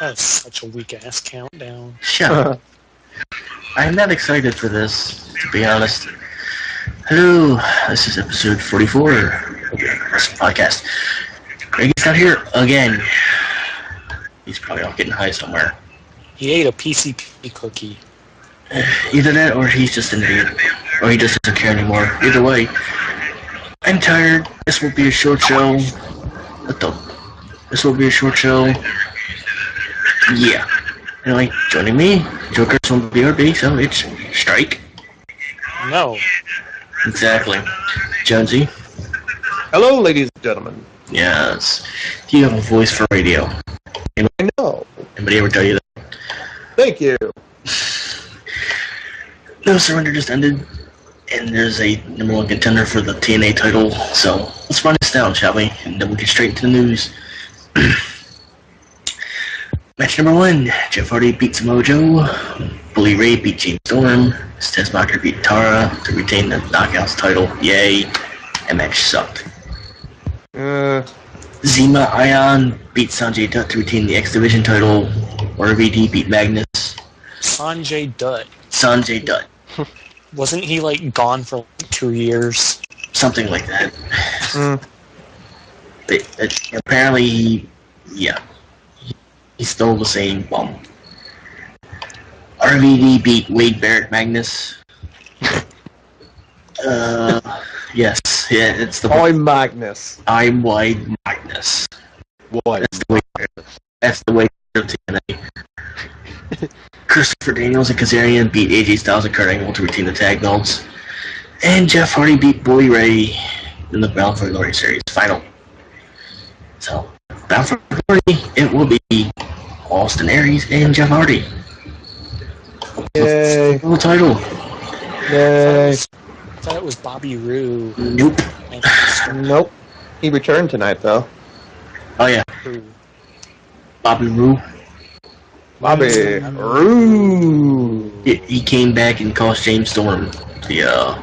That's such a weak-ass countdown. Shut up. I'm not excited for this, to be honest. Hello, this is episode 44 of the Wrestling Podcast. Greg's not here again. He's probably out getting high somewhere. He ate a PCP cookie. Either that, or he's just an idiot. Or he just doesn't care anymore. Either way, I'm tired. This will be a short show. This will be a short show. Yeah. Anyway, joining me, Joker's from BRB, so it's Strike. No. Exactly. Jonesy. Hello, ladies and gentlemen. Yes. Do you have a voice for radio? I know. Anybody ever tell you that? Thank you. No Surrender just ended, and there's a number one contender for the TNA title, so let's run this down, shall we? And then we'll get straight into the news. Match number 1, Jeff Hardy beat Samoa Joe, Bully Ray beat James Storm, Stetsmacher beat Tara to retain the Knockouts title. Yay. That match sucked. Zima Ion beat Sanjay Dutt to retain the X Division title. RVD beat Magnus. Sanjay Dutt. Sanjay Dutt. Wasn't he, like, gone for like 2 years? Something like that. Apparently, yeah. He stole the same bum. RVD beat Wade Barrett Magnus. Yes, yeah, it's the I'm Magnus. I'm Wade Magnus. Why? That's the way of TNA. Christopher Daniels and Kazarian beat AJ Styles and Kurt Angle to retain the tag belts. And Jeff Hardy beat Bully Ray in the Bound for Glory Series final. So, Bound for Glory, it will be Austin Aries and Jeff Hardy. Yay. The title. Yay. I thought it was Bobby Roode. Nope. Nope. He returned tonight, though. Oh, yeah. Bobby Roode. Bobby Roode. He came back and cost James Storm the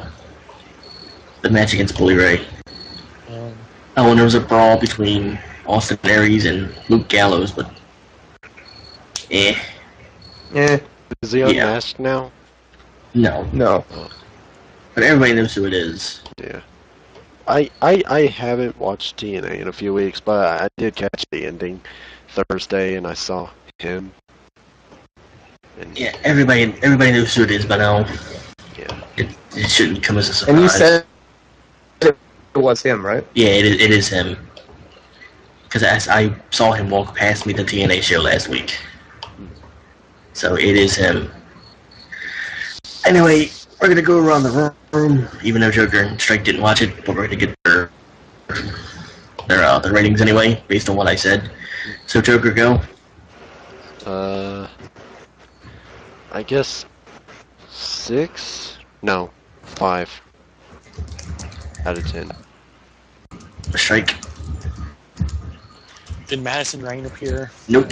match against Bully Ray. Oh, and there was a brawl between Austin Aries and Luke Gallows, but Yeah. Is he unmasked now? No. No. But everybody knows who it is. Yeah. I haven't watched TNA in a few weeks, but I did catch the ending Thursday, and I saw him. And Yeah, everybody knows who it is by now. yeah. It shouldn't come as a surprise. And you said it was him, right? Yeah, it is him. Because I saw him walk past me at the TNA show last week. So it is him. Anyway, we're going to go around the room, even though Joker and Strike didn't watch it, but we're going to get their ratings anyway, based on what I said. So Joker, go. I guess 6? No, 5 out of 10. Strike. Did Madison Rain appear? Nope.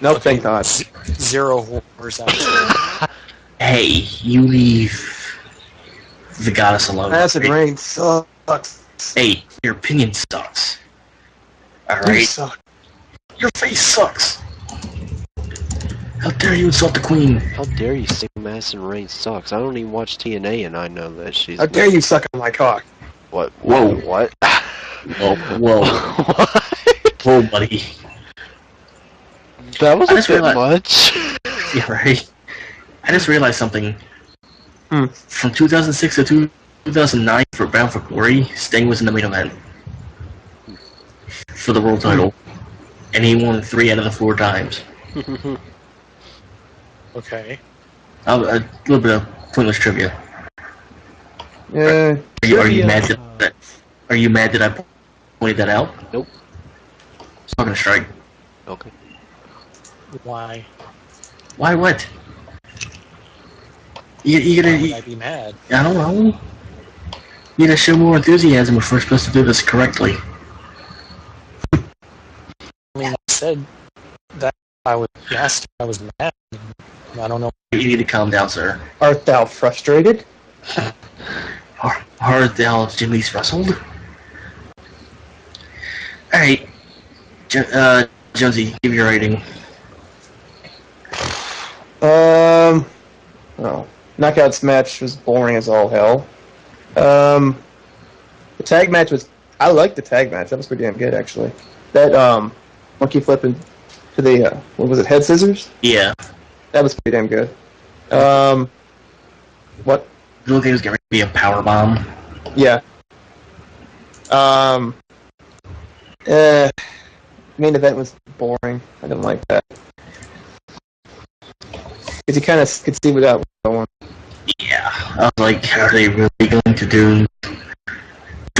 Nope, thank God. 0 horrors out of 10. Hey, you leave the goddess alone. Acid Rain sucks. Hey, your opinion sucks. You Alright? suck. Your face sucks. How dare you insult the queen? How dare you say Madison Rain sucks? I don't even watch TNA, and I know that she's... How dare you suck on my cock? What? Whoa. What? Whoa. What? Whoa, buddy. That was I a just bit realized- much. Yeah, right. I just realized something. Hmm. From 2006 to 2009 for Bound for Glory, Sting was in the main event for the world title, and he won 3 out of the 4 times. Okay. A little bit of pointless trivia. Yeah. Are you mad that? Are you mad that I pointed that out? Nope. It's not gonna strike. Okay. Why? Why? What? You Why would gotta. I be mad? I don't know. You gotta show more enthusiasm if we're supposed to do this correctly. I mean, I said that I was mad. I don't know. You need to calm down, sir. Art thou frustrated? Art thou Jimmy's wrestled? Alright. Jonesy, give your rating. Oh, knockouts match was boring as all hell. The tag match was. I liked the tag match. That was pretty damn good, actually. That monkey flipping to the what was it? Head scissors. Yeah. That was pretty damn good. What? It looked like it was going to be a power bomb. Yeah. Main event was boring. I didn't like that. Because you kind of could see without was going. Yeah. I was like, are they really going to do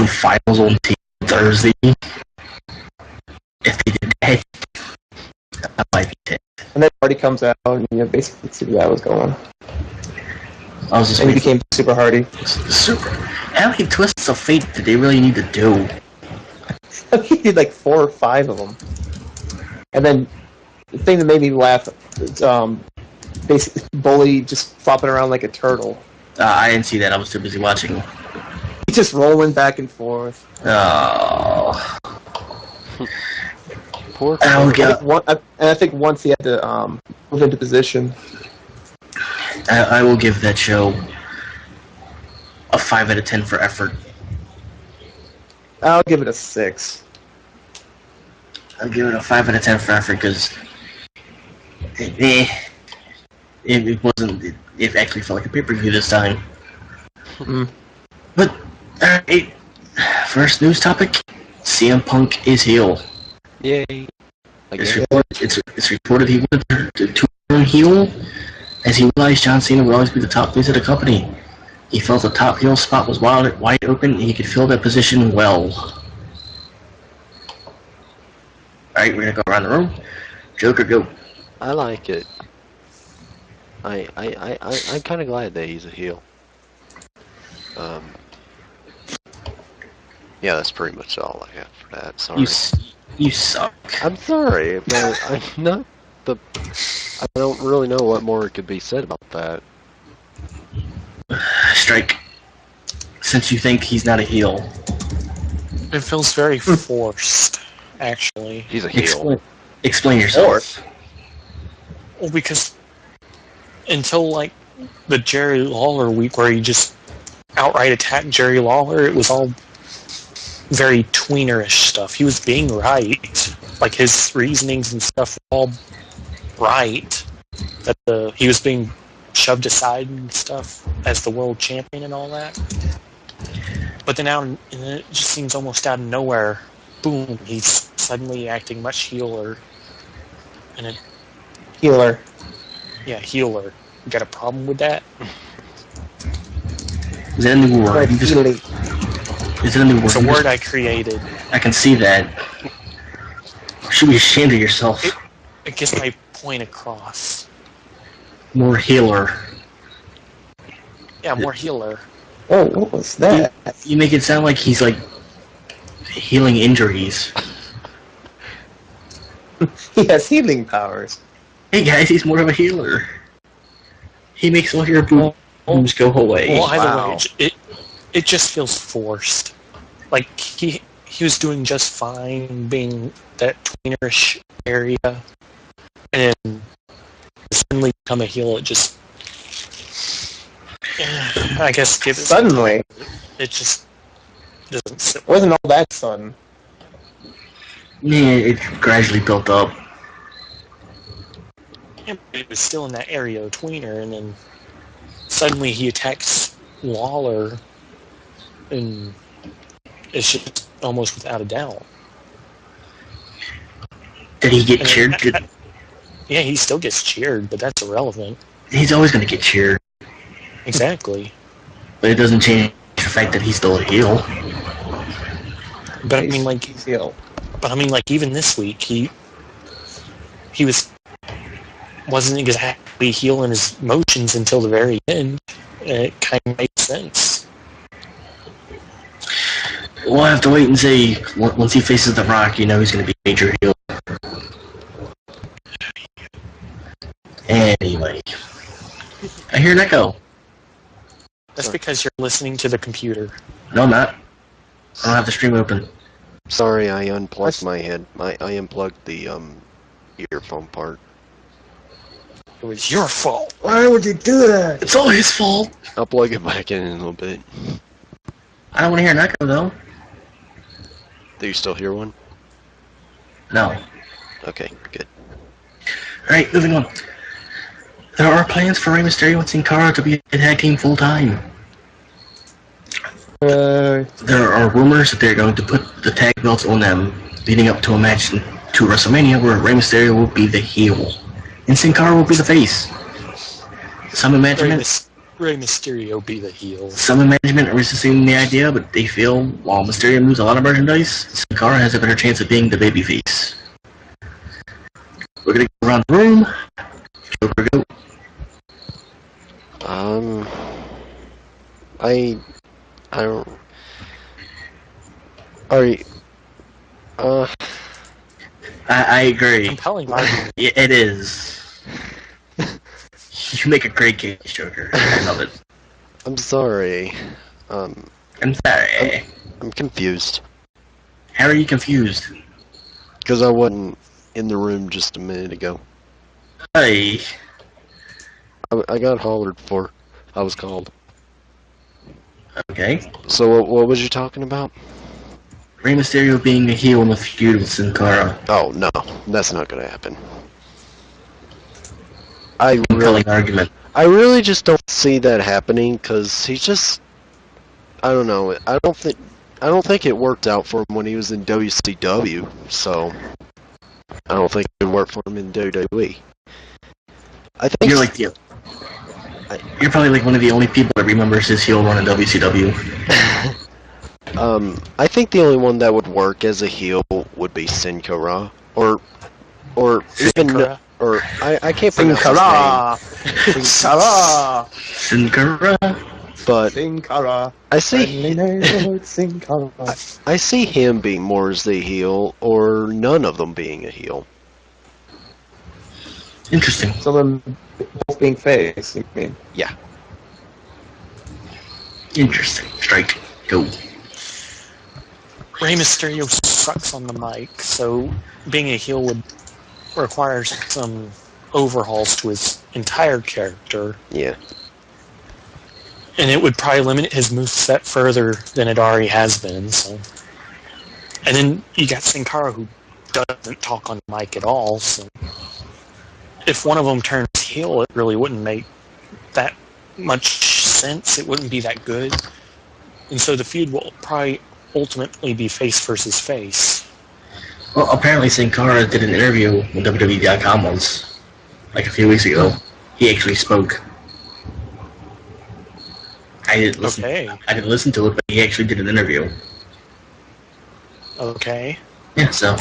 finals on Thursday? If they did that, I might be dead. And then Hardy comes out, and you basically see where that was going. I was just And he waiting. became Super Hardy. Super. How many twists of fate did they really need to do? He did like 4 or 5 of them. And then the thing that made me laugh is basically Bully just flopping around like a turtle. I didn't see that. I was too busy watching. He's just rolling back and forth. Oh. Poor I'll And I think once he had to move into position. I will give that show a 5 out of 10 for effort. I'll give it a 6. I'll give it a 5 out of 10 for effort because it wasn't. It actually felt like a pay-per-view this time. Mm. But alright, first news topic: CM Punk is heel. Yay. It's reported he wanted to turn heel as he realized John Cena would always be the top face of the company. He felt the top heel spot was wide open and he could fill that position well. Alright, we're gonna go around the room. Joker, go. I like it. I'm kind of glad that he's a heel. Yeah, that's pretty much all I have for that. Sorry. You suck. I'm sorry, but I'm not the. I don't really know what more could be said about that. Strike. Since you think he's not a heel, It feels very forced, actually. He's a heel. explain yourself. Well, because until like the Jerry Lawler week where he just outright attacked Jerry Lawler, it was all very tweenerish stuff. He was being right, like his reasonings and stuff were all right. That he was being shoved aside and stuff as the world champion and all that. But then now it just seems almost out of nowhere. Boom! He's suddenly acting much healer, and it. Healer. Yeah, healer. You got a problem with that? Is that a new word? Is it a new word? It's a word I created. I can see that. You should be ashamed of yourself. It gets my point across. More healer. Yeah, more healer. Oh, what was that? You make it sound like he's like healing injuries. He has healing powers. Hey guys, he's more of a healer. He makes all your boobs go away. Well, either Wow. way, it just feels forced. Like he was doing just fine being that tweenerish area, and then suddenly become a heel. It just, I guess, give it Suddenly. It just doesn't sit. Wasn't all that sudden. Yeah, it gradually built up. It was still in that area of tweener, and then suddenly he attacks Lawler, and it's just almost without a doubt. Did he get And cheered? yeah, he still gets cheered, but that's irrelevant. He's always going to get cheered. Exactly. But it doesn't change the fact that he's still a heel. But I mean, like, He's heel. even this week, he wasn't exactly healing his motions until the very end. And it kind of made sense. We'll have to wait and see. Once he faces The Rock, you know he's going to be a major heel. Anyway. I hear an echo. That's because you're listening to the computer. No, I'm not. I don't have the stream open. Sorry, I unplugged my head. I unplugged the earphone part. It was your fault. Why would you do that? It's all his fault. I'll plug it back in a little bit. I don't want to hear an echo, though. Do you still hear one? No. Okay, good. Alright, moving on. There are plans for Rey Mysterio and Sin Cara to be a tag team full-time. There are rumors that they're going to put the tag belts on them leading up to a match to WrestleMania where Rey Mysterio will be the heel and Sin Cara will be the face. Some in management, Rey Mysterio be the heel. some in management are resisting the idea, but they feel while Mysterio moves a lot of merchandise, Sin Cara has a better chance of being the babyface. We're gonna go around the room. Joker, go. I don't. Alright. I agree. Compelling argument. Yeah, it is. You make a great case, Joker. I love it. I'm sorry. I'm sorry. I'm confused. How are you confused? Because I wasn't in the room just a minute ago. Hey. I got hollered for. I was called. Okay. So what was you talking about? Rey Mysterio being a heel in the feud with Sin Cara. Oh, no. That's not going to happen. I Compelling argument. really just don't see that happening because he's just, I don't know. I don't think it worked out for him when he was in WCW. So I don't think it worked for him in WWE. I think You're like the. You're probably like one of the only people that remembers his heel run in WCW. I think the only one that would work as a heel would be Sin Cara, or even Cara. or I can't Sin pronounce Cara. Sin Cara. Sin Cara. his name, but Sin Cara. I see Sin Cara. I see him being more as the heel, or none of them being a heel. Interesting. Some of them both being face. I mean, Yeah. Interesting. Strike. Go. Rey Mysterio sucks on the mic, so being a heel would require some overhauls to his entire character, Yeah. and it would probably limit his moveset further than it already has been. So, and then you got Sin Cara, who doesn't talk on the mic at all. So, if one of them turns heel, it really wouldn't make that much sense. It wouldn't be that good, and so the feud will probably ultimately be face versus face. Well, apparently Sin Cara did an interview with WWE.com once, like a few weeks ago. He actually spoke. I didn't listen. Okay. I didn't listen to it, but he actually did an interview. Okay. Yeah, so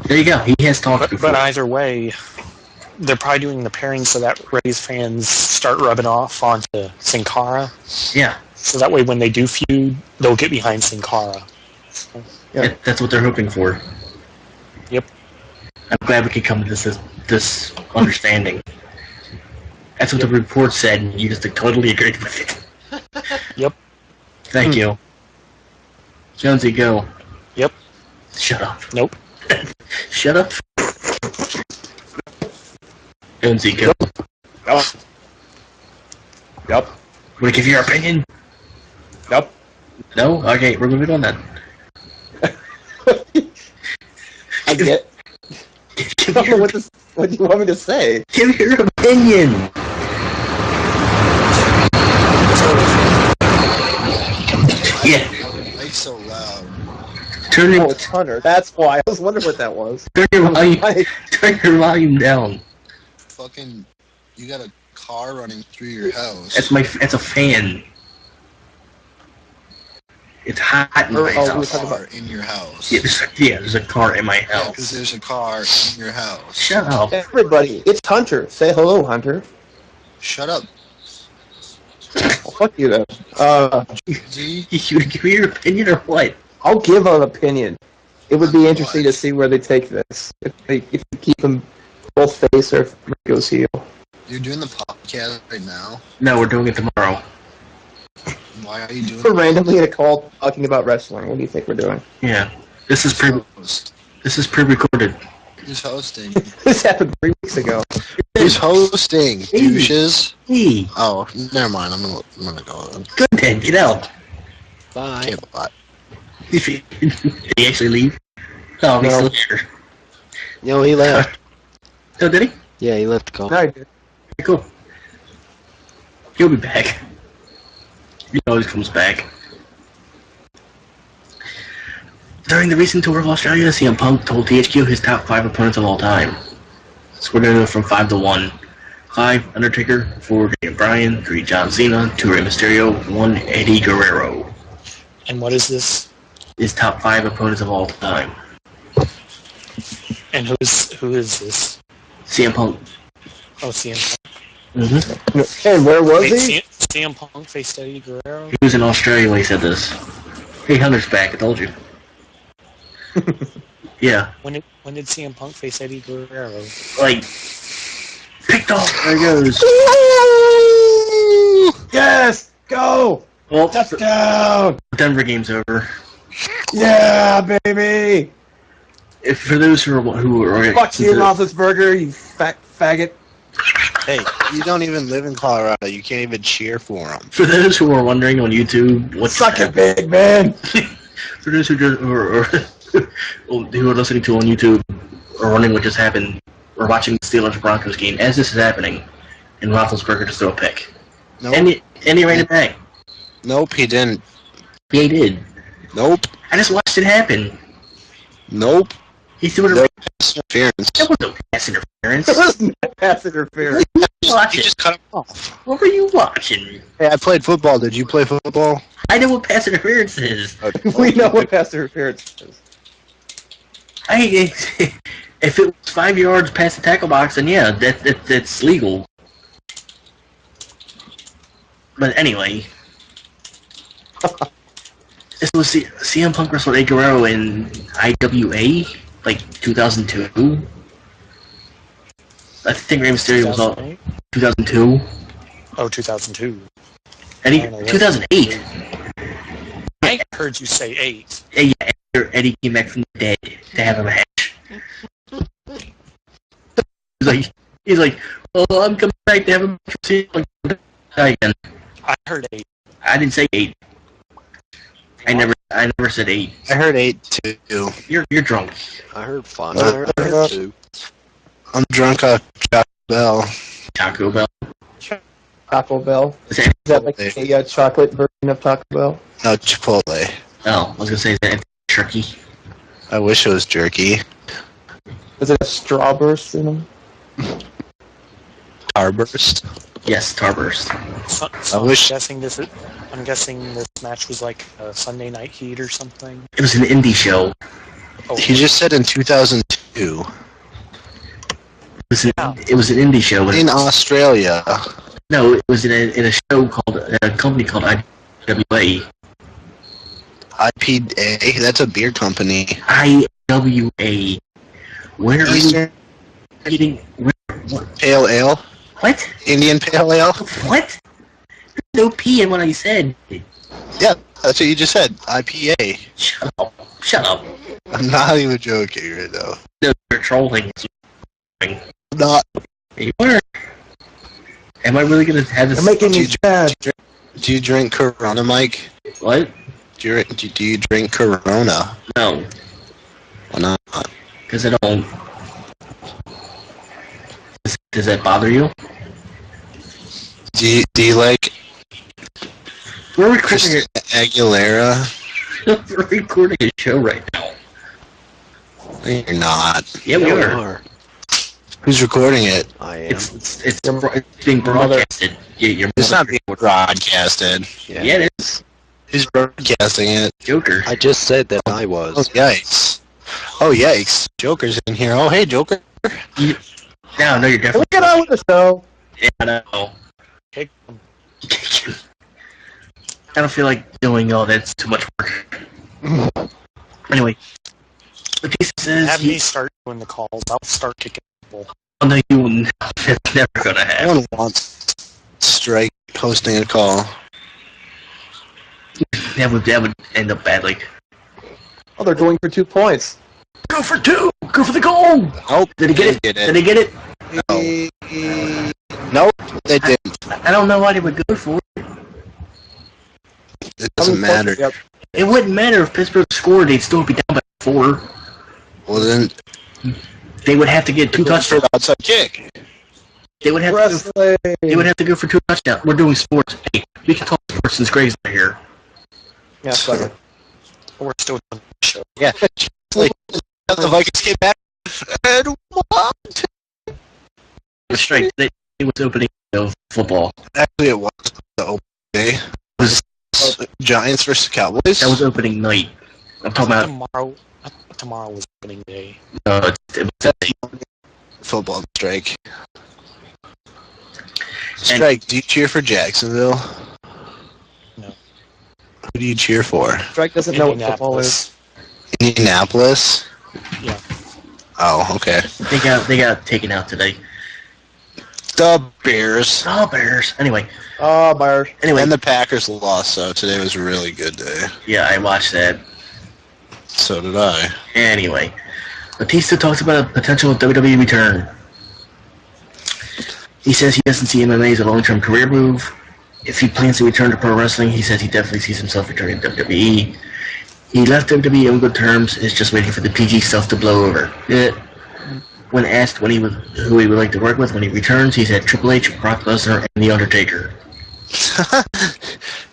there you go. He has talked before. But either way, they're probably doing the pairing so that Rey's fans start rubbing off onto Sin Cara. Yeah. So that way when they do feud, they'll get behind Sin Cara. So, Yeah, that's what they're hoping for. Yep. I'm glad we could come to this understanding. That's what the report said, and you just totally agreed with it. Yep. Thank you. Jonesy, go. Yep. Shut up. Nope. Shut up. Jonesy, go. Yup. Want to give your opinion? Yup. No? Okay, we're moving on then. I get. Give your, what do you want me to say? give your opinion! Yeah, Like so loud. turn Oh, your, it's Hunter. That's why. I was wondering what that was. turn your volume down. Fucking, you got a car running through your house. That's a fan. It's hot in my we were house. talking car in your house. Yeah, there's a car in my Because house. there's a car in your house. Shut up. Everybody, it's Hunter. Say hello, Hunter. Shut up, Well, fuck you then. Z. You give me your opinion or what? I'll give an opinion. It would be interesting to see where they take this. If you keep them both face or if it goes heel. You're doing the podcast right now. No, we're doing it tomorrow. Why are you doing We're randomly in a call talking about wrestling. What do you think we're doing? Yeah. This is pre-recorded. Who's hosting? This happened 3 weeks ago. Who's hosting? Douches? Hey, Oh, never mind. I'm gonna go. good then. Get out. Bye. Okay, bye. Did he actually leave? Oh, he's No. still here. No, he left. Oh, did he? Yeah, he left the call. No, I did. Okay, cool. He'll be back. He always comes back. During the recent tour of Australia, CM Punk told THQ his top 5 opponents of all time. So we're going to go from 5 to 1. 5, Undertaker. 4, Daniel Bryan. 3, John Cena. 2, Rey Mysterio. 1, Eddie Guerrero. And what is this? His top 5 opponents of all time. And who is this? CM Punk. Oh, CM Punk. Mm-hmm. And where was Wait, he? CM Punk faced Eddie Guerrero? He was in Australia when he said this. Hey, Hunter's back, I told you. Yeah, When did CM Punk face Eddie Guerrero? like, picked off. There he goes. Yes! Go! Well, Touchdown! Denver game's over. Yeah, baby! If for those who are Fuck you, Roethlisberger, you fat faggot. Hey, you don't even live in Colorado. You can't even cheer for him. For those who are wondering on YouTube, what's Suck it, big man! For those who just who are listening to on YouTube or wondering what just happened, or watching the Steelers Broncos game as this is happening, and Roethlisberger just threw a pick. Nope. And he ran it back. Nope, he didn't. Yeah, he did. Nope. I just watched it happen. Nope. He threw it. No pass interference. There was no pass interference. There was no pass interference. Watch You it. just cut him off. What were you watching? Hey, I played football. Did you play football? I know what pass interference is. We know what pass interference is. If it was 5 yards past the tackle box, then yeah, that's legal. But anyway, this was CM Punk wrestled Eddie Guerrero in IWA, like 2002. I think Rey Mysterio was all 2002. Oh, 2002. Eddie, I don't know. 2008. I heard you say 8. Yeah, after Eddie came back from the dead to have a match. He's like, oh, I'm coming back to have a match again. I heard 8. I didn't say 8. I never said 8. I heard 8 too. You're drunk. I heard 5. I heard 2. I'm drunk off Taco Bell. Taco Bell. Taco Bell. Is that, Is that like a chocolate version of Taco Bell? No, Chipotle. oh, I was gonna say is that turkey. I wish it was jerky. Does it have strawburst in them? Starburst. Yes, Starburst. So I wish- I'm guessing this match was like a Sunday Night Heat or something. It was an indie show. Oh, He just said in 2002 It was an indie show. in Australia. No, it was in a show called a company called IWA. IPA. That's a beer company. IWA. Where are you Eastern getting? What? Pale Ale. What? Indian Pale Ale. What? There's no P in what I said. Yeah, that's what you just said. IPA. Shut up. Shut up. I'm not even joking right now. No, you're trolling. I'm not. You are. Am I really gonna have this? You're making me sad. Do you drink Corona, Mike? What? Do you drink Corona? No, Why not? because I don't. Does that bother you? Do you like We're recording. Christina Aguilera? We're recording a show right now. You're not. Yeah, we are. Who's recording it? I am. It's being broadcasted. Yeah, your It's mother- not being broadcasted. Yeah, it is. Who's broadcasting it? Joker. I just said that I Oh, was. yikes. Oh, yikes. Joker's in here. Oh, hey, Joker. No, you're Can definitely. we get on with the show? Yeah, I know. kick. I don't feel like doing all that's too much work. Anyway, the piece says Have me start doing the calls. I'll start kicking people. oh, no, you wouldn't. That's never gonna No happen. one wants Strike hosting a call. That would end up badly. Oh, they're going for 2 points. Go for 2. Go for the goal! Nope. Did he get it? Didn't Did he get it? Nope, they didn't. I don't know why they would go for it. It doesn't matter. Yep. It wouldn't matter if Pittsburgh scored, they'd still be down by 4. Well, then, They would have to get 2 for touchdowns. the outside kick. They would have Wrestling. to go for 2 touchdowns. We're doing sports. Hey, we can talk sports since Greg's not here. Yeah, fuck it. We're still doing the show. Yeah. Like, the Vikings came back and won. The strike. It was opening of football. Actually, it was the opening day. It was Giants versus Cowboys. That was opening night. I'm talking about Tomorrow was opening day. it was today. Football strike. Strike, do you cheer for Jacksonville? No. Who do you cheer for? Strike doesn't know what football is. Indianapolis? Yeah. Oh, okay. They got taken out today. The Bears. Oh, Bears. Anyway, Oh, Byers. And the Packers lost, so today was a really good day. yeah, I watched that. So did I. Anyway, Batista talks about a potential WWE return. He says he doesn't see MMA as a long-term career move. If he plans to return to pro wrestling, he says he definitely sees himself returning to WWE. He left WWE on good terms, is just waiting for the PG stuff to blow over. When asked who he would like to work with when he returns, he said Triple H, Brock Lesnar, and The Undertaker.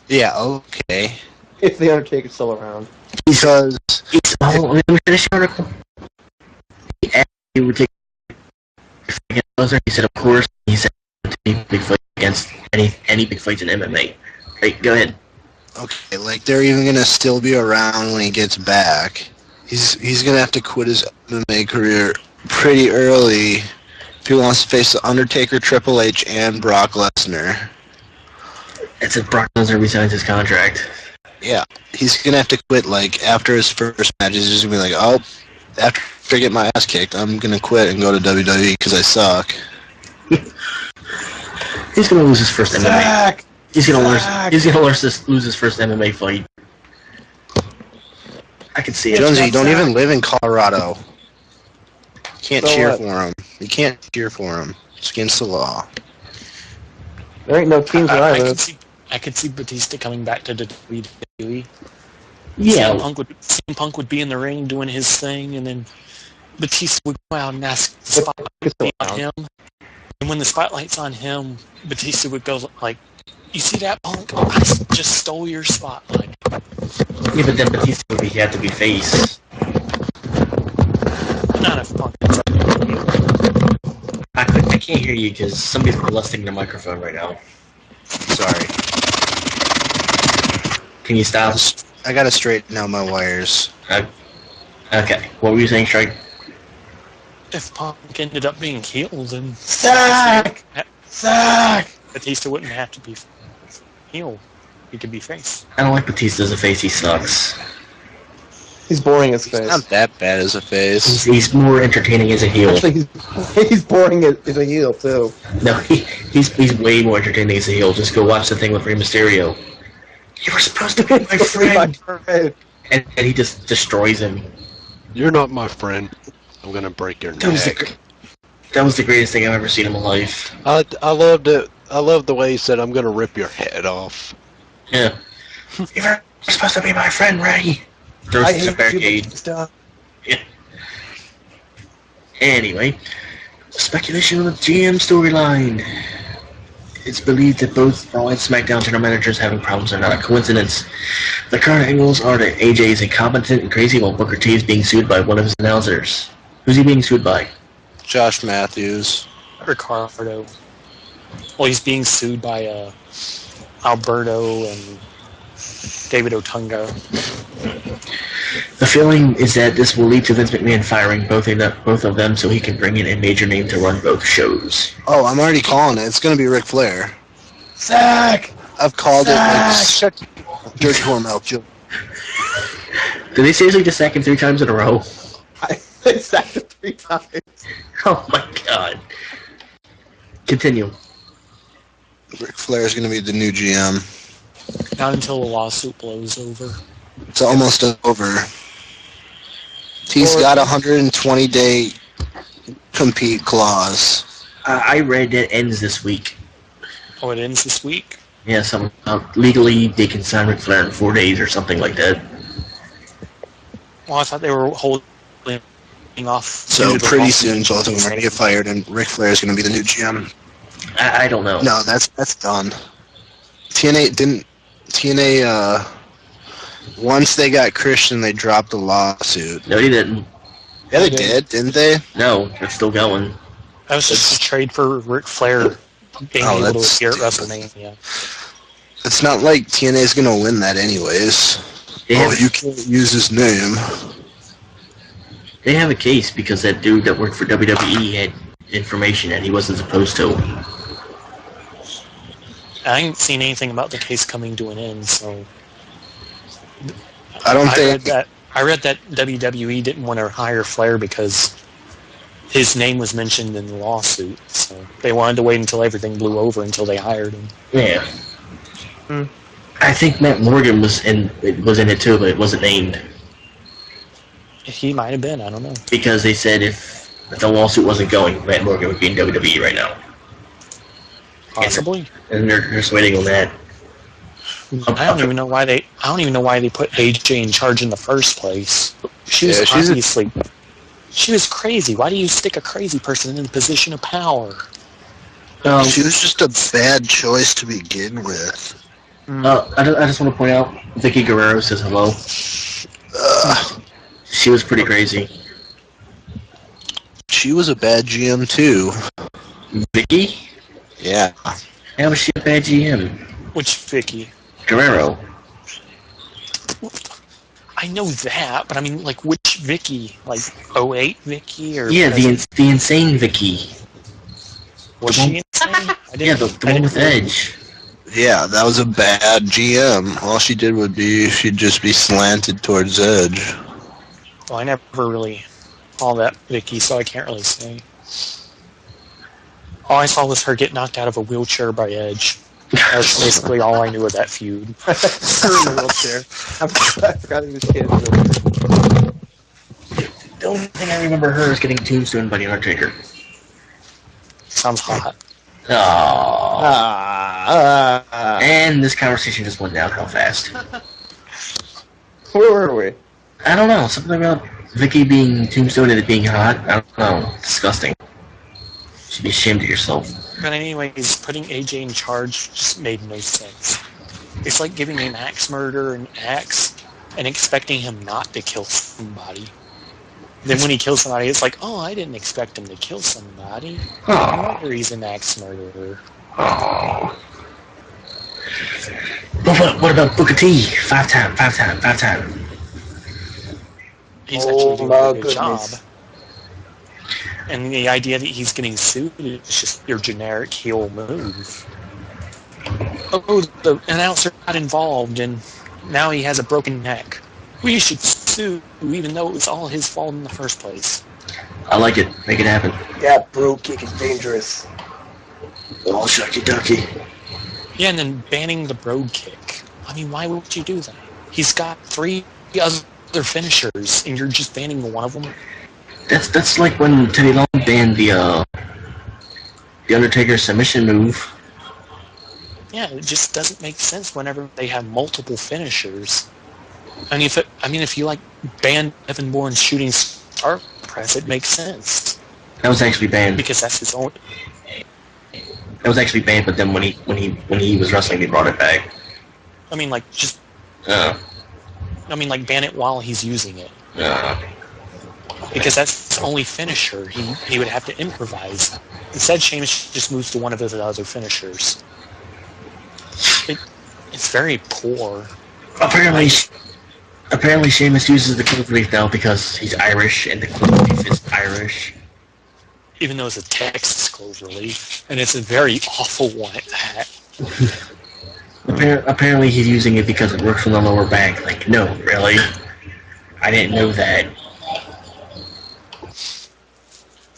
Yeah, okay. If the Undertaker's still around. Because Let me finish the article. He asked if he would take against Lesnar. He said, of course. He said, take big fight against any big fights in MMA. Right, go ahead. okay, like they're even gonna still be around when he gets back. He's gonna have to quit his MMA career pretty early if he wants to face the Undertaker, Triple H, and Brock Lesnar. It said Brock Lesnar resigns his contract. Yeah, he's gonna have to quit like after his first match. He's just gonna be like, oh, after I get my ass kicked, I'm gonna quit and go to WWE because I suck. He's gonna lose his first MMA. Zach! He's gonna lose Zach! his first MMA fight. I can see it. Jonesy, you don't even live in Colorado. You can't So cheer what? for him. You can't cheer for him. It's against the law. There ain't no teams where I live. I could see Batista coming back to WWE. Yeah. CM Punk would be in the ring doing his thing, and then Batista would go out and ask the spotlight on him. And when the spotlight's on him, Batista would go like, "You see that, Punk? I just stole your spotlight." Yeah, but then Batista would have to be face. Not if Punk. I can't hear you because somebody's molesting the microphone right now. Sorry. Can you stop? I gotta straighten out my wires. Okay. What were you saying, Strike? If Punk ended up being healed, then Zach! Batista wouldn't have to be healed. He could be face. I don't like Batista as a face. He sucks. He's boring as He's face. not that bad as a face. He's more entertaining as a heel. Actually, he's boring as a heel, too. No, he's way more entertaining as a heel. Just go watch the thing with Rey Mysterio. You were supposed to be my friend. And he just destroys him. You're not my friend. I'm gonna break your neck. That was the greatest thing I've ever seen in my life. I loved it. I loved the way he said, "I'm gonna rip your head off." Yeah. You were supposed to be my friend, Ray. Throws I the hate barricade. stuff. Yeah. Anyway, speculation on the GM storyline. It's believed that both Raw and SmackDown general managers having problems are not a coincidence. The current angles are that AJ is incompetent and crazy while Booker T is being sued by one of his announcers. Who's he being sued by? Josh Matthews. Ricardo. Well, he's being sued by Alberto and David Otunga. The feeling is that this will lead to Vince McMahon firing both of them so he can bring in a major name to run both shows. Oh, I'm already calling it. It's gonna be Ric Flair. Zach! I've called it like shut George Hormel. Did they seriously just sack him 3 times in a row? I sacked it 3 times. Oh my god. Continue. Ric Flair is gonna be the new GM. Not until the lawsuit blows over. It's almost over. He's got a 120-day compete clause. I read it ends this week. Oh, it ends this week? Yeah, legally they can sign Ric Flair in 4 days or something like that. Well, I thought they were holding off. So pretty soon, both of them are going to get fired, and Ric Flair is going to be the new GM. I don't know. No, that's done. TNA, once they got Christian, they dropped the lawsuit. No, he didn't. Yeah, they did, didn't they? No, it's still going. That was just a trade for Ric Flair being able to appear at stupid. WrestleMania. It's not like TNA's going to win that anyways. You can't use his name. They have a case because that dude that worked for WWE had information that he wasn't supposed to. I ain't seen anything about the case coming to an end, so I read that WWE didn't want to hire Flair because his name was mentioned in the lawsuit, so they wanted to wait until everything blew over until they hired him. Yeah. I think Matt Morgan was in it too, but it wasn't named. He might have been, I don't know. Because they said if the lawsuit wasn't going, Matt Morgan would be in WWE right now. Possibly. And they're just waiting on that. I don't even know why they put AJ in charge in the first place. She was she was crazy. Why do you stick a crazy person in a position of power? She was just a bad choice to begin with. I just want to point out, Vicky Guerrero says hello. She was pretty crazy. She was a bad GM too. Vicky? Yeah. How was she a bad GM? Which Vicky? Guerrero. I know that, but I mean, like, which Vicky? Like, 08 Vicky? Or yeah, the insane Vicky. Was she insane? Yeah, the one with Edge. Yeah, that was a bad GM. All she did she'd just be slanted towards Edge. Well, I never really saw that Vicky, so I can't really say. All I saw was her get knocked out of a wheelchair by Edge. That's basically all I knew of that feud. Her in the wheelchair. I forgot he was kid. The only thing I remember her is getting tombstone by the Undertaker. Sounds hot. And this conversation just went downhill fast. Where were we? I don't know. Something about Vicky being tombstone and it being hot. I don't know. Disgusting. You should be ashamed of yourself. But anyways, putting AJ in charge just made no sense. It's like giving an axe murderer an axe and expecting him not to kill somebody. Then when he kills somebody, it's like, oh, I didn't expect him to kill somebody. No wonder he's an axe murderer. Oh. But what about Booker T? Five time. He's actually doing a good goodness. job. And the idea that he's getting sued is just your generic heel move. Oh, the announcer got involved, and now he has a broken neck. We should sue, even though it was all his fault in the first place. I like it. Make it happen. Yeah, bro kick is dangerous. Oh, shucky ducky. Yeah, and then banning the brogue kick. I mean, why would you do that? He's got 3 other finishers, and you're just banning one of them? That's like when Teddy Long banned the Undertaker submission move. Yeah, it just doesn't make sense whenever they have multiple finishers. I mean, if you like ban Evan Bourne's shooting star press, it makes sense That was actually banned. because that's his own. That was actually banned, but then when he was wrestling, they brought it back. I mean, like ban it while he's using it because that's his only finisher. He would have to improvise. Instead, Sheamus just moves to one of his other finishers. It's very poor. Apparently Sheamus uses the cloverleaf now because he's Irish, and the cloverleaf is Irish. Even though it's a Texas cloverleaf, and it's a very awful one at that. Apparently he's using it because it works on the lower back. Like, no, really? I didn't know that.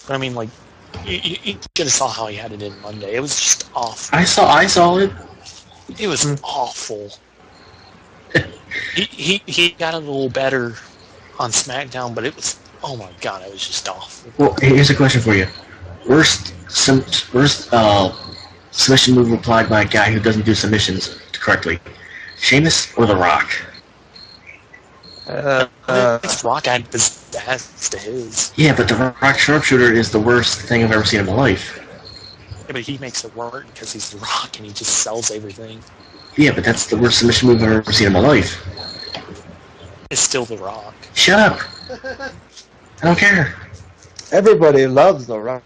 But I mean, like, you should have saw how he had it in Monday. It was just awful. I saw it. It was awful. He got a little better on SmackDown, but it was, oh my god, it was just awful. Well, here's a question for you. Worst submission move applied by a guy who doesn't do submissions correctly. Sheamus or The Rock? Rock had pizzazz to his. Yeah, but The Rock sharpshooter is the worst thing I've ever seen in my life. Yeah, but he makes it work because he's The Rock and he just sells everything. Yeah, but that's the worst submission move I've ever seen in my life. It's still The Rock. Shut up! I don't care. Everybody loves The Rock.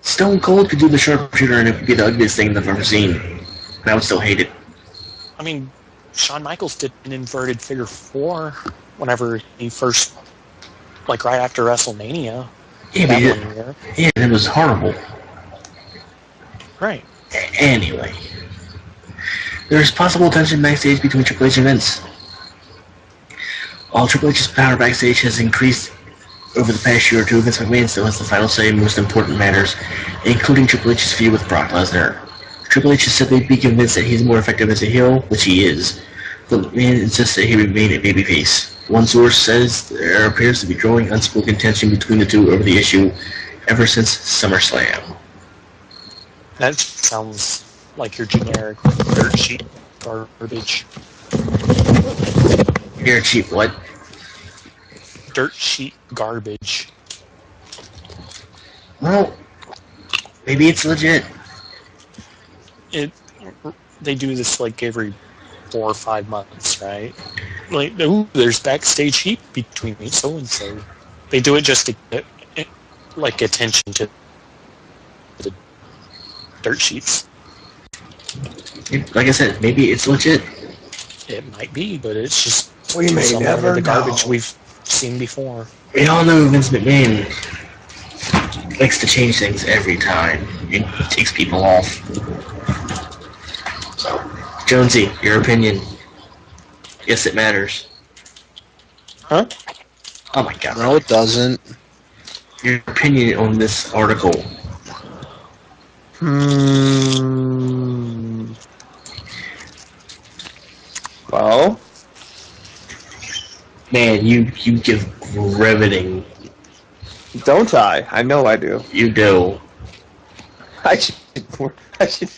Stone Cold could do the sharpshooter and it would be the ugliest thing I've ever seen. And I would still hate it. I mean, Shawn Michaels did an inverted figure 4 whenever he first, like right after WrestleMania. Yeah, but yeah, it was horrible. Right. Anyway. There's possible tension backstage between Triple H and Vince. While Triple H's power backstage has increased over the past year or two, Vince McMahon still has the final say in most important matters, including Triple H's feud with Brock Lesnar. Triple H has simply be convinced that he's more effective as a heel, which he is, but McMahon insists that he remain a babyface. One source says there appears to be growing unspoken tension between the two over the issue ever since SummerSlam. That sounds like your generic dirt sheet garbage. You're cheap, what? Dirt sheet garbage. Well, maybe it's legit. They do this like every 4 or 5 months, right? Like, ooh, there's backstage heat between me, so and so. They do it just to get like attention to the dirt sheets. Like I said, maybe it's legit. It might be, but it's just We may some never of the garbage know. we've seen before. We all know Vince McMahon likes to change things every time. It takes people off. So, Jonesy, your opinion. Yes, it matters. Huh? Oh my god. No, it doesn't. Your opinion on this article. Well, Man, you give riveting. don't I? I know I do. You do. I should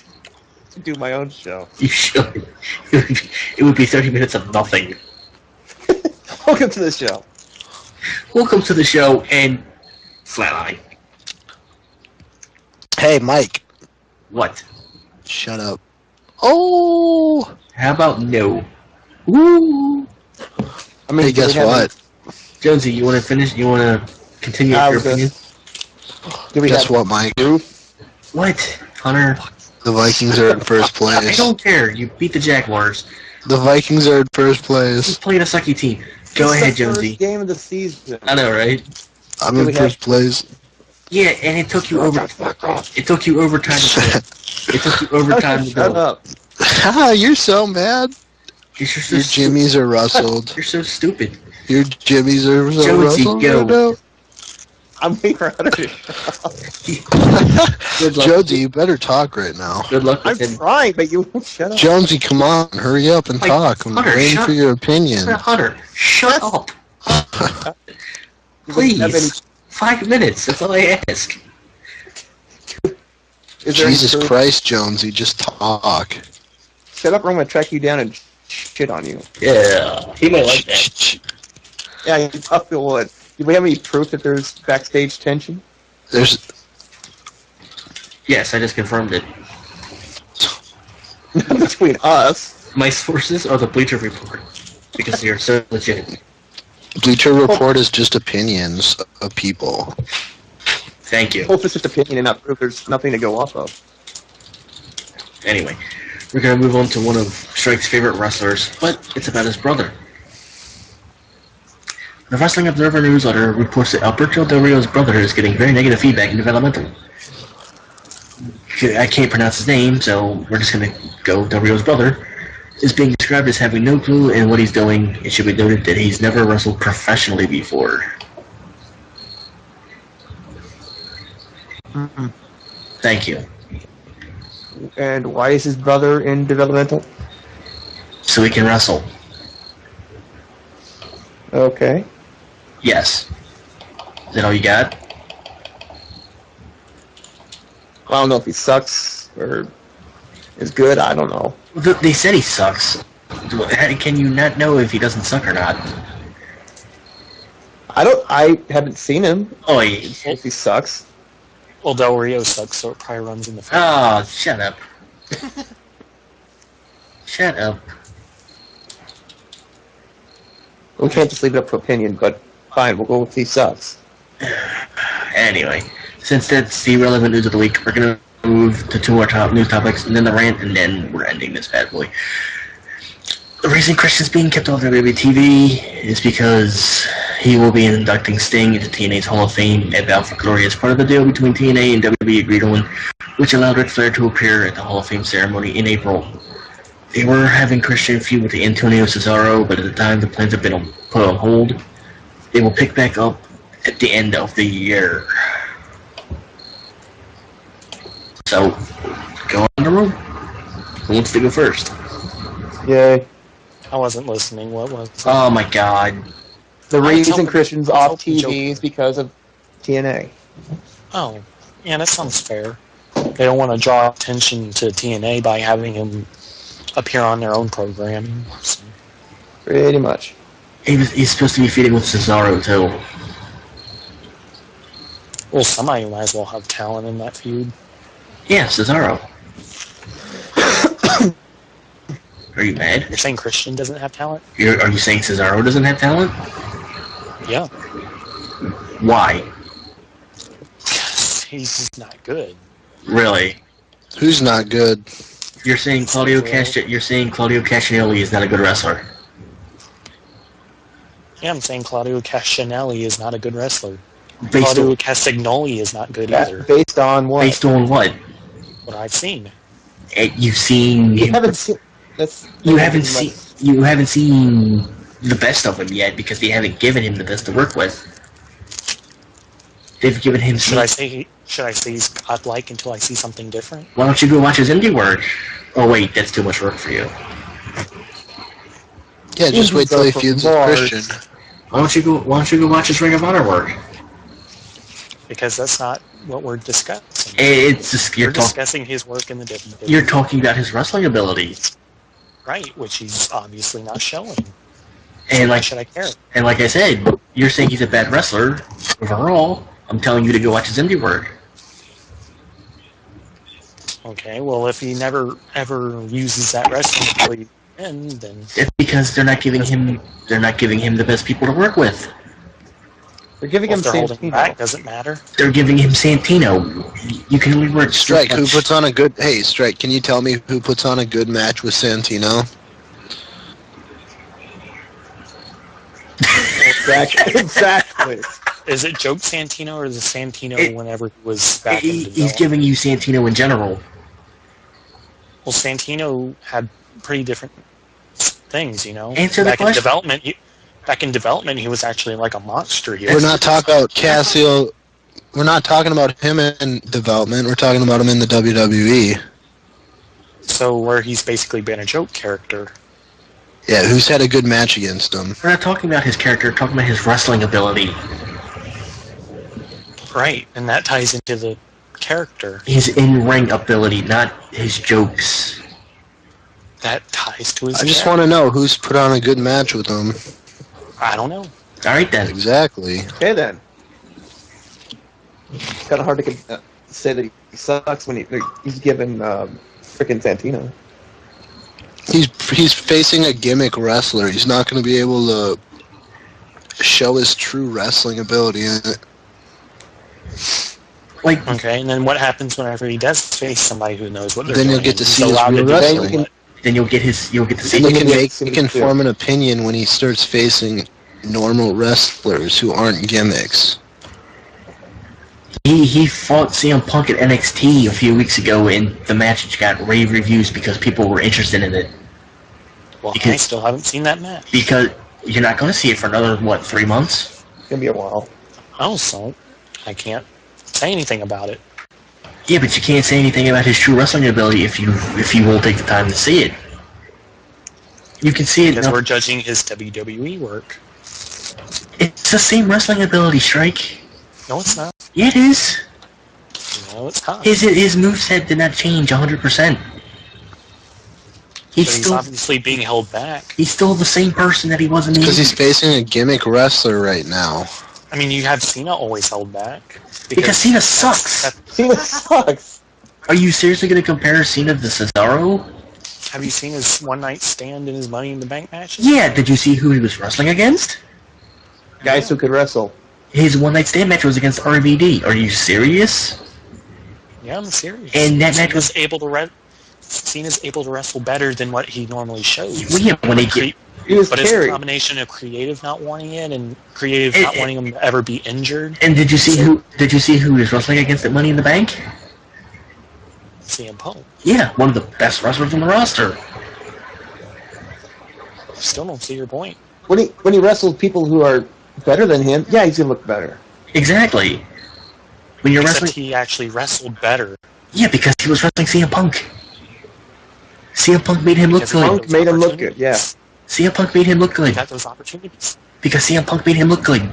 do my own show. You should. It would be 30 minutes of nothing. Welcome to the show. Welcome to the show and Flatline. Hey, Mike. What? Shut up. Oh! How about no? Woo! I mean, Hey, guess do we have what? Jonesy, you want to finish? You want to continue I your was gonna- opinion? Do we Guess have what, Mike? proof? What, Hunter? The Vikings are in first I place. don't care. You beat the Jaguars. The Vikings are in first You place. played a sucky team. Go It's ahead, the Jonesy. First game of the season. I know, right? I'm Do in we first place. Yeah, and it took you over. It took you overtime. It took you overtime to Shut go. up. Ha! You're so mad. You're so Your stupid. jimmies are rustled. You're so stupid. Your jimmies are so Jonesy, rustled. go. right now. I'm waiting for Hunter to Good luck. Jonesy, you better talk right now. Good luck I'm with him. trying, but you won't shut up. Jonesy, come on, hurry up and Like, talk. I'm Hunter, waiting shut- for your opinion. Hunter, shut up. You wouldn't have Please. 5 minutes. That's all I ask. Is there Jesus any proof? Christ, Jonesy, just talk. Shut up or I'm going to track you down and shit on you. Yeah. He might like that. Yeah, you probably would. Do we have any proof that there's backstage tension? There's Yes, I just confirmed it. Between us. My sources are the Bleacher Report. Because they're so legit. Bleacher Report is just opinions of people. Thank you. Well, if it's just opinion and not proof, there's nothing to go off of. Anyway, we're going to move on to one of Strike's favorite wrestlers, but it's about his brother. The Wrestling Observer newsletter reports that Alberto Del Rio's brother is getting very negative feedback in developmental. I can't pronounce his name, so we're just going to go Del Rio's brother. Is being described as having no clue in what he's doing. It should be noted that he's never wrestled professionally before. Thank you. And why is his brother in developmental? So he can wrestle. Okay. Yes. Is that all you got? I don't know if he sucks or is good. I don't know. They said he sucks. Can you not know if he doesn't suck or not? I haven't seen him. Oh, If he sucks. Well, Del Rio sucks, so it probably runs in the family. oh, shut up. Shut up. We can't just leave it up for opinion, but fine, we'll go with he sucks. Anyway, since that's the relevant news of the week, we're going to move to two more top news topics, and then the rant, and then we're ending this bad boy. The reason Christian's being kept off WWE TV is because he will be inducting Sting into TNA's Hall of Fame at Bound for Glory as part of the deal between TNA and WWE agreed on, which allowed Ric Flair to appear at the Hall of Fame ceremony in April. They were having Christian feud with Antonio Cesaro, but at the time the plans have been put on hold. They will pick back up at the end of the year. So, go on the road. Who wants to go first? Yay. I wasn't listening. What was it? Oh my god. The I reason told- Christian's I off told the TV is because of TNA. Oh, yeah, that sounds fair. They don't want to draw attention to TNA by having him appear on their own programming. So. Pretty much. He's supposed to be feuding with Cesaro too. Well, somebody might as well have talent in that feud. Yeah, Cesaro. Are you mad? You're saying Christian doesn't have talent? Are you saying Cesaro doesn't have talent? Yeah. Why? He's just not good. Really? Who's not good? You're saying Claudio Castagnoli is not a good wrestler? Yeah, I'm saying Claudio Castagnoli is not a good wrestler. Based Claudio on, Castagnoli is not good either. Based on what? based on what? What I've seen. You've seen. You haven't seen. You haven't seen the best of him yet because they haven't given him the best to work with. They've given him. Should I say he's godlike until I see something different? Why don't you go watch his indie work? Oh wait, that's too much work for you. Yeah, just wait till he feuds with Christian. Why don't you go watch his Ring of Honor work? Because that's not what we're discussing. It's just We're discussing his work in the WWE. You're talking about his wrestling abilities. Right, which he's obviously not showing. And Why like should I care? and like I said, you're saying he's a bad wrestler overall. I'm telling you to go watch his indie work. Okay, well, if he never ever uses that wrestling ability again, then It's because they're not giving him the best people to work with. They're giving if him they're holding him back, Santino. doesn't matter. They're giving him Santino. You can only work so Strike, who much. puts on a good... Hey, Strike, can you tell me who puts on a good match with Santino? Exactly. Is it Joke Santino or is it Santino whenever he was back in He's development? giving you Santino in general. Well, Santino had pretty different things, you know. Answer the back question. In development, back in development, he was actually like a monster. We're not talking about Cassio... We're not talking about him in development. We're talking about him in the WWE. So where he's basically been a joke character. Yeah, who's had a good match against him? We're not talking about his character. We're talking about his wrestling ability. Right, and that ties into the character. His in-ring ability, not his jokes. That ties to his I just character. want to know who's put on a good match with him. I don't know. All right then. Exactly. Okay then. It's kind of hard to say that he sucks when he's given frickin' Santino. He's facing a gimmick wrestler. He's not going to be able to show his true wrestling ability in it. Like, Okay, and then what happens whenever he does face somebody who knows what they're Then doing? you'll get to and he's see his allowed real to do wrestling. it? then you'll get to see. He can he can form an opinion when he starts facing normal wrestlers who aren't gimmicks. He fought CM Punk at NXT a few weeks ago, and the match got rave reviews because people were interested in it. Well, Because- I still haven't seen that match. Because you're not going to see it for another 3 months. It's gonna be a while. Also, I can't say anything about it. Yeah, but you can't say anything about his true wrestling ability if you won't take the time to see it. You can see it. Because we're judging his WWE work. It's It's the same wrestling ability, Strike. No, it's not. Yeah, it is. No, it's not. His moveset did not change 100%. He's obviously being held back. He's still the same person that he was in the Because he's 80s. facing a gimmick wrestler right now. I mean, you have Cena always held back. Because Cena sucks. Cena sucks. Are you seriously going to compare Cena to Cesaro? Have you seen his one-night stand in his Money in the Bank matches? Yeah, did you see who he was wrestling against? Guys who could wrestle. His one-night stand match was against RVD. Are you serious? Yeah, I'm serious. And that match was... Cena's able to wrestle better than what he normally shows. Well, yeah, when He was But it's a carried. combination of creative not wanting it and creative not wanting him to ever be injured. And did you see who he was wrestling against at Money in the Bank? CM Punk. Yeah, one of the best wrestlers on the roster. Still don't see your point. When he wrestled people who are better than him, yeah, he's gonna look better. Exactly. When you're Except wrestling... he actually wrestled better. Yeah, because he was wrestling CM Punk. CM Punk made him look Because good. Punk made him look good, yeah. CM Punk made him look He good. got those opportunities. Because CM Punk made him look good.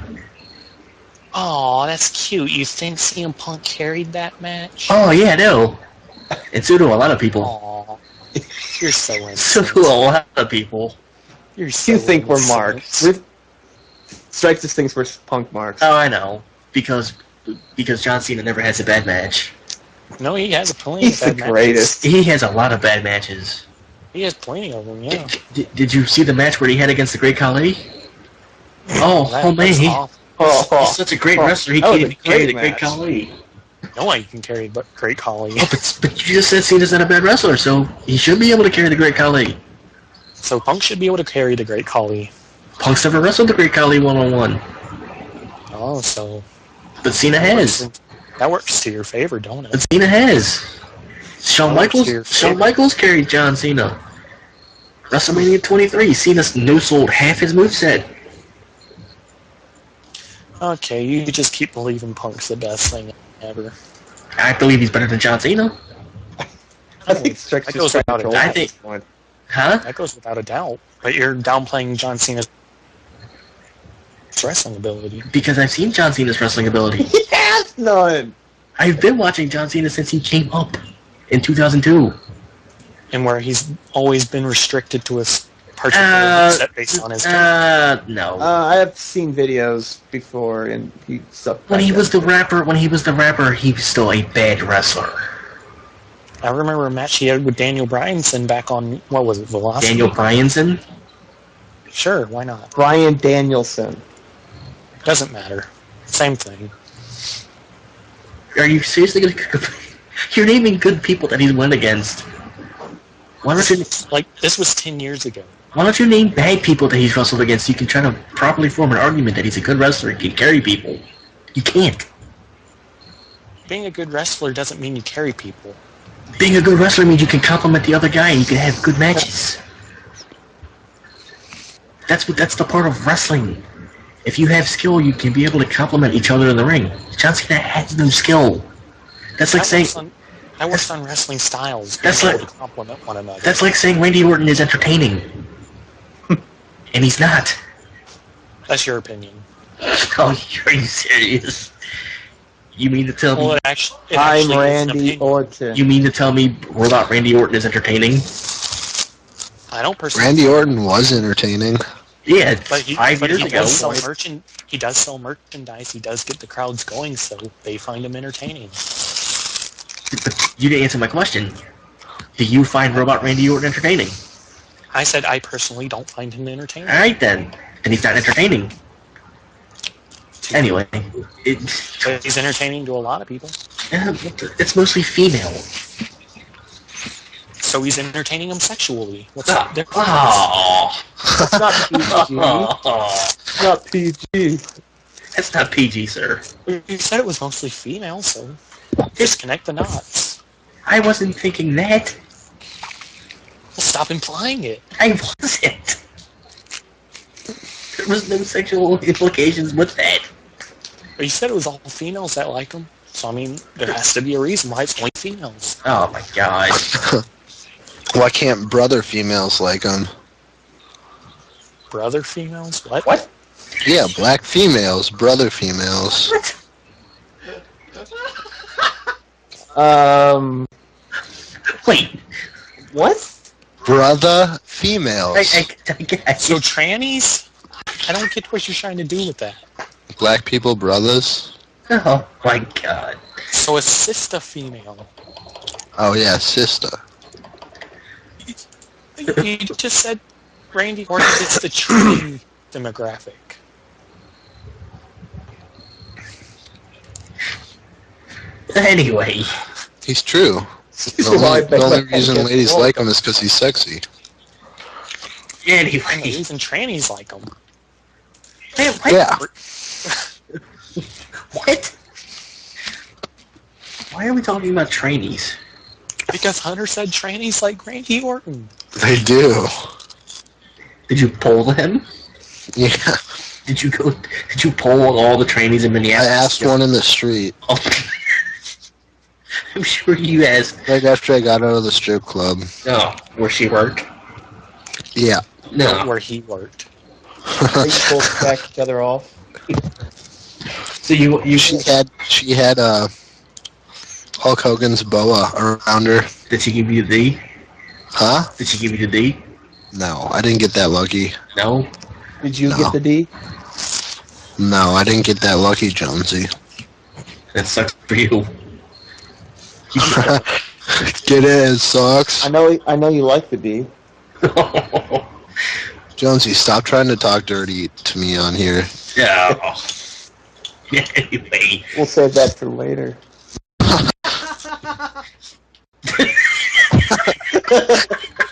Oh, that's cute. You think CM Punk carried that match? Oh, yeah, no. And so do a lot of people. Aw. You're so innocent. So do a lot of people. You're so You think we're innocent. marks. Strikes this thing's for Punk marks. Oh, I know. Because John Cena never has a bad match. No, he has plenty He's of the bad greatest. He has a lot of bad matches. He has plenty of them, yeah. Did you see the match where he had against the Great Khali? Oh, That's man. awful. He's such a great wrestler, he That was can't a even carry great the Great match. Khali. No one can carry but Great Khali. Oh, but you just said Cena's not a bad wrestler, so he should be able to carry the Great Khali. So Punk should be able to carry the Great Khali. Punk's never wrestled the Great Khali one-on-one. Oh, so But Cena has. that works to your favor, don't it? But Cena has. Shawn That works to your Michaels favor. carried John Cena. WrestleMania 23, Cena no-sold half his moveset. Okay, you just keep believing Punk's the best thing ever. I believe he's better than John Cena. I think Strikes That just goes trying without a to doubt. I think- at this point. Huh? That goes without a doubt. But you're downplaying John Cena's wrestling ability. Because I've seen John Cena's wrestling ability. He has none. I've been watching John Cena since he came up in 2002. And where he's always been restricted to a particular set based on his gimmick. No. I have seen videos before, and he sucked. When he back was then. the rapper, he was still a bad wrestler. I remember a match he had with Daniel Bryanson back on, what was it, Velocity? Daniel Bryanson? Sure, why not? Bryan Danielson. Doesn't matter. Same thing. Are you seriously going to... You're naming good people that he's won against. Why This was 10 years ago. don't you name bad people that he's wrestled against so you can try to properly form an argument that he's a good wrestler and can carry people? You can't. Being a good wrestler doesn't mean you carry people. Being a good wrestler means you can compliment the other guy and you can have good matches. That's the part of wrestling. If you have skill, you can be able to compliment each other in the ring. John Cena has no skill. That's like saying... That works on wrestling styles. That's being like- able to compliment one another. That's like saying Randy Orton is entertaining. And he's not. That's your opinion. Oh, are you serious? You mean to tell Well, me... it actually I'm is an Randy opinion. Orton. You mean to tell me Robot Randy Orton is entertaining? I don't personally. Randy Orton was entertaining. Yeah, But he, 5 but years he ago. does sell he does sell merchandise. He does get the crowds going, so they find him entertaining. But you didn't answer my question. Do you find Robot Randy Orton entertaining? I said I personally don't find him entertaining. Alright then. Then he's not entertaining. Anyway, But he's entertaining to a lot of people. it's mostly female. So he's entertaining them sexually. What's the difference? Oh. It's not PG. It's not PG. That's not PG, sir. You said it was mostly female, so just connect the dots. I wasn't thinking that. Well, stop implying it. I wasn't. There was no sexual implications with that. But you said it was all females that like him. So, I mean, there has to be a reason why it's only females. Oh my god. Why can't brother females like him? Brother females? What? What? Yeah, black females, brother females. Wait, What? Brother females. So trannies? I don't get what you're trying to do with that. Black people brothers. Oh my god. So a sister female. Oh yeah, sister. You just said Randy Orton gets the tranny demographic. Anyway. He's true. The only reason ladies like him is because he's sexy. And the Anyway. reason trannies like him. Man, what? Yeah. What? Why are we talking about trainees? Because Hunter said trannies like Randy Orton. They do. Did you poll him? Yeah. Did you poll all the trainees in I Minneapolis? asked one in the street. Oh. I'm sure you asked. Right after I got out of the strip club. Oh, where she worked? Yeah. No. Where he worked. Are you both back each other off? So She had Hulk Hogan's boa around her. did she give you the D? Huh? Did she give you the D? No, I didn't get that lucky. No. Did you No. get the D? No, I didn't get that lucky, Jonesy. That sucks for you. Get it sucks. I know you like the D. Jonesy, stop trying to talk dirty to me on here. Yeah. Anyway. We'll save that for later.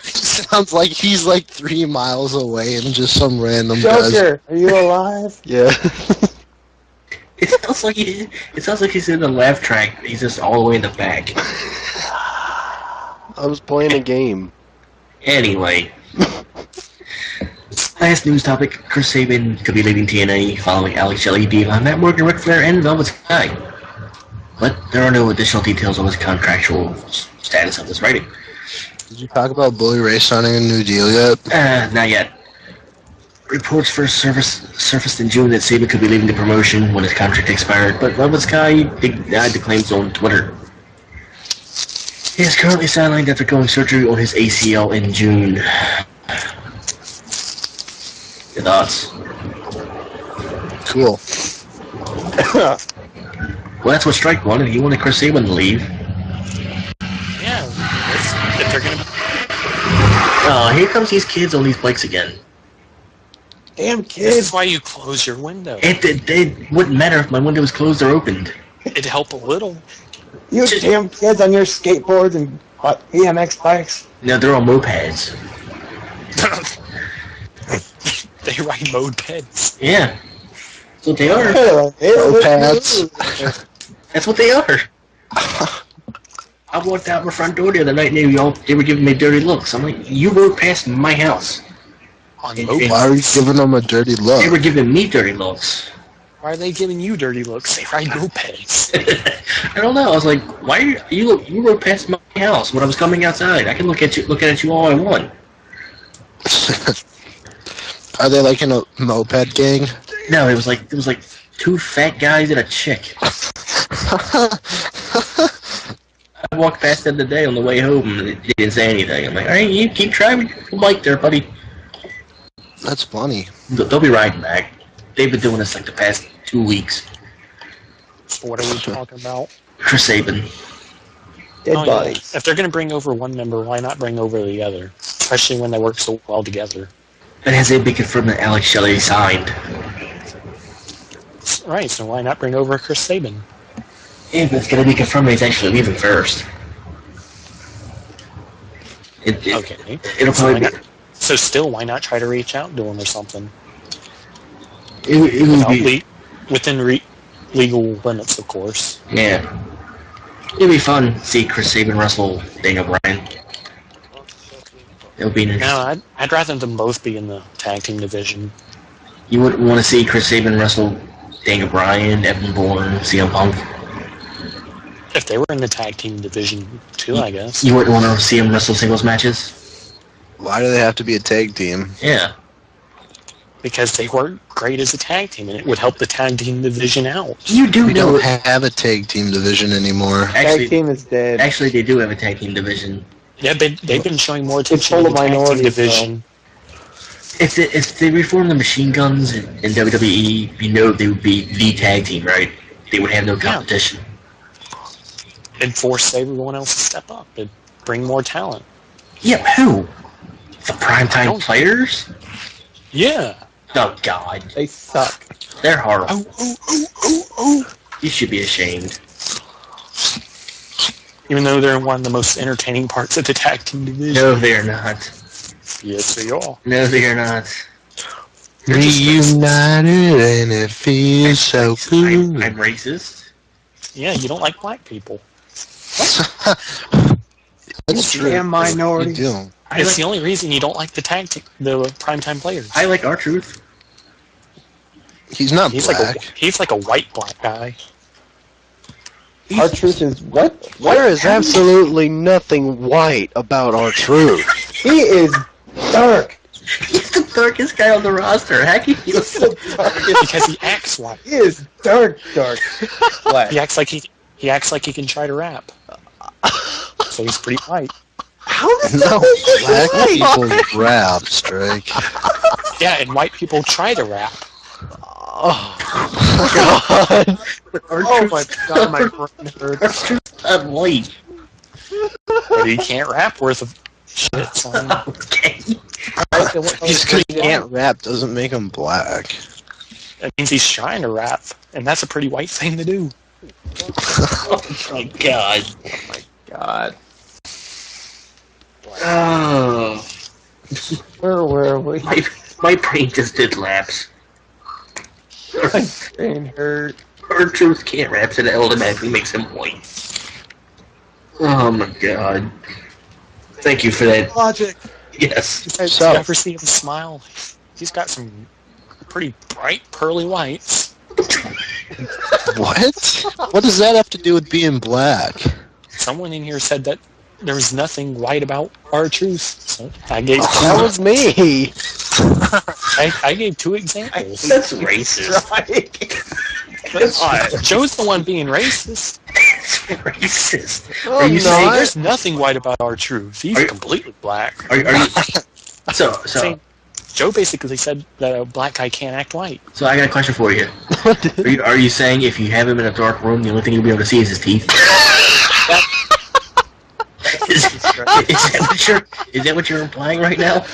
Sounds like he's like 3 miles away and just some random guy's. Joker, are you alive? Yeah. It sounds like he's in the laugh track. He's just all the way in the back. I was playing a game. Anyway. Last news topic, Chris Sabin could be leaving TNA following Alex Shelley, Devon, Matt Morgan, Ric Flair, and Velvet Sky. But there are no additional details on his contractual status of this writing. Did you talk about Bully Ray signing a new deal yet? Not yet. Reports first surfaced in June that Sabin could be leaving the promotion when his contract expired, but Velvet Sky denied the claims on Twitter. He is currently sidelined after going surgery on his ACL in June. Your thoughts? Cool. Well, that's what Strike wanted. He wanted Chris Sabin to leave. Yeah, if they're gonna. Oh, here comes these kids on these bikes again. Damn This kids. is why you close your window. It wouldn't matter if my window was closed or opened. It'd help a little. You damn kids on your skateboards and BMX bikes. No, they're on mopeds. They ride mopeds. Yeah. That's what they are. Mopeds. That's what they are. I walked out my front door the other night and they were giving me dirty looks. I'm like, you rode past my house. On And- mopeds. Why are you giving them a dirty look? They were giving me dirty looks. Why are they giving you dirty looks? They ride mopeds. I don't know. I was like, why are you rode past my house when I was coming outside? I can look at you all I want. Are they like in a moped gang? No, it was like 2 fat guys and a chick. I walked past them today on the way home and they didn't say anything. I'm like, alright, you keep driving your bike there, buddy. That's funny. They'll be riding back. They've been doing this like the past 2 weeks. So what are we talking about? Chris Sabin. Dead Oh, yeah. bodies. If they're going to bring over one member, why not bring over the other? Especially when they work so well together. It has been confirmed that Alex Shelley signed. Right, so why not bring over Chris Sabin? Yeah, but it's going to be confirmed that he's actually leaving first. Okay. It'll So, probably be... so still, why not try to reach out to him or something? It would be... Within legal limits, of course. Yeah. It'd be fun to see Chris Sabin wrestle Daniel Bryan. It would be interesting. No, I'd rather them both be in the tag team division. You wouldn't want to see Chris Sabin wrestle Daniel Bryan, Evan Bourne, CM Punk. If they were in the tag team division too, I guess. You wouldn't want to see him wrestle singles matches. Why do they have to be a tag team? Yeah. because they weren't great as a tag team, and it would help the tag team division out. You do We know don't have a tag team division anymore. Actually, Tag team is dead. actually, they do have a tag team division. Yeah, they've been showing more attention full to of the tag team minorities, division. If they reform the Machine Guns in WWE, you know they would be the tag team, right? They would have no competition. And force everyone else to step up and bring more talent. Yeah, who? The primetime don't- players? Yeah. Oh God, They suck. they're horrible. Oh. You should be ashamed. Even though they're one of the most entertaining parts of the tag team division. No, they're not. Yes, they are. No, they're not. Reunited and it feels so good. I'm racist. Yeah, you don't like black people. That's true. Damn minorities. You do. It's the only reason you don't like the primetime players. I like R-Truth. He's not He's black. like a white black guy. Our truth is what? There is absolutely nothing white about our truth. He is dark. He's the darkest guy on the roster. How can you? He's so dark. Because he acts white. He is dark black. He acts like he acts like he can try to rap. So he's pretty white. How does No, that black people rap, Strike. Yeah, and white people try to rap. Oh, God. Oh my God, my brain hurts. R-Truth's not white. But he can't rap worth of shit. So Okay. Just because he can't rap doesn't make him black. that means he's trying to rap, and that's a pretty white thing to do. Oh my God. God. Oh. Where were we? My brain just did laps. My brain hurt. R-Truth can't rap, so that automatically makes him white. Oh my God. Thank you for that. Logic. Yes. Did So- you ever see him smile? He's got some pretty bright pearly whites. What? What does that have to do with being black? Someone in here said that there was nothing white about R-Truth. So I gave That was me. I gave two examples. That's racist. Joe's the one being racist. That's racist. Oh, Are you no, saying There's nothing white about R-Truth. He's Are you- completely black. Are you so Joe basically said that a black guy can't act white. so I got a question for you. Are you saying if you have him in a dark room, the only thing you'll be able to see is his teeth? Is that what you're implying right now?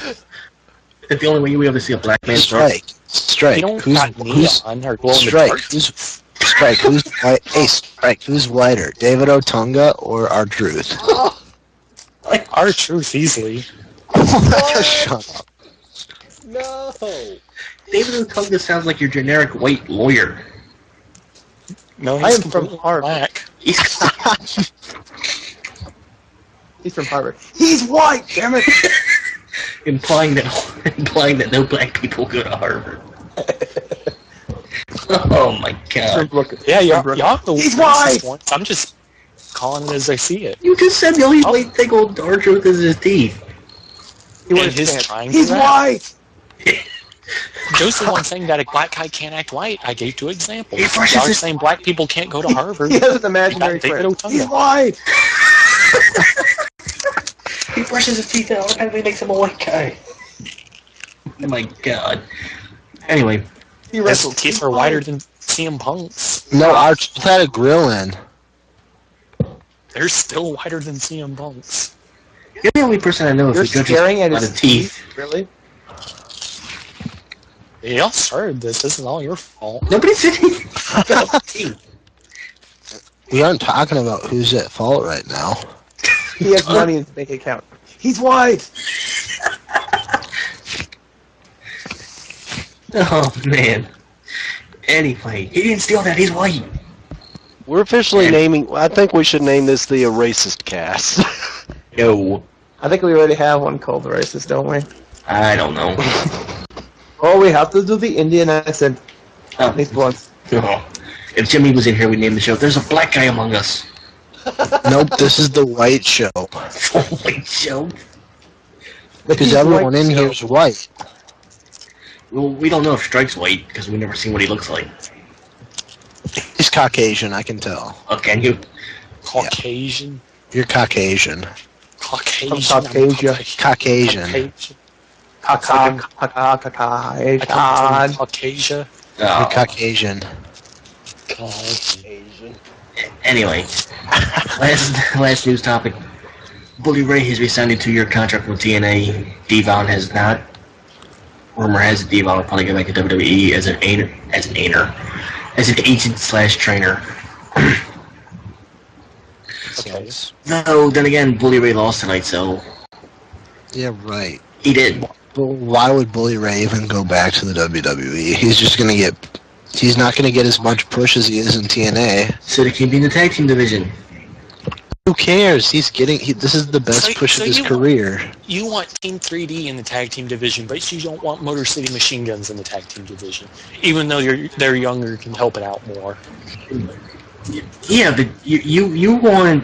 That the only way you'll be able to see a black man's dark? Strike. You don't Who's got neon or glow in the Strike? dark. Strike. Who's white? Hey, Strike. Who's whiter, David Otunga or R-Truth? R-Truth easily. Shut up. No. David Otunga sounds like your generic white lawyer. No, I he's am from completely Harvard. black. He's He's from Harvard. He's white, damn it. implying that no black people go to Harvard. Oh my From God! Brooklyn. Yeah, y'all From have the He's racist white! ones. I'm just calling it as I see it. You just said the only white thing on R-Truth is his teeth. He And was his his trying He's to rap. white. Joe's the one saying that a black guy can't act white. I gave two examples. Hey, first Y'all is are this- saying black people can't go to Harvard. He has an imaginary David friend. Otunga. He's white. He brushes his teeth out. That makes him a white guy. Oh my God. Anyway, He His wrestled. teeth are whiter than CM Punk's. No, R-Truth had a grill in. They're still whiter than CM Punk's. you're the only person I know You're if he judges staring at by his the teeth. Really? Y'all started this. This is all your fault. Nobody said anything about the teeth. We aren't talking about who's at fault right now. He has money in his bank account. He's white. Oh man. Anyway, he didn't steal that. He's white. We're officially naming. I think we should name this the Racist Cast. No, I think we already have one called the racist, don't we? I don't know. Oh, we have to do the Indian accent Oh, at least once. no. If Jimmy was in here, we'd name the show. There's a black guy among us. Nope, this is the white show. White show. Because He's everyone white in show. here is white. Well, we don't know if Strike's white because we've never seen what he looks like. He's Caucasian, I can tell. Oh, can you? Caucasian. You're Caucasian. Caucasian. From Caucasia. Caucasian. Caucasian. I come from Caucasia. You're Oh. Caucasian. Asian. Anyway, last news topic. Bully Ray has resigned a 2-year contract with TNA. Devon has not. Rumor has it Devon will probably go back to WWE as an agent/trainer. Okay. No, then again, Bully Ray lost tonight, so Yeah, right. he did. But why would Bully Ray even go back to the WWE? He's not gonna get as much push as he is in TNA. So they can be in the tag team division. Who cares? This is the best push of his career. You want Team 3D in the tag team division, but you don't want Motor City Machine Guns in the tag team division, even though they're younger, can help it out more. Yeah, but you want.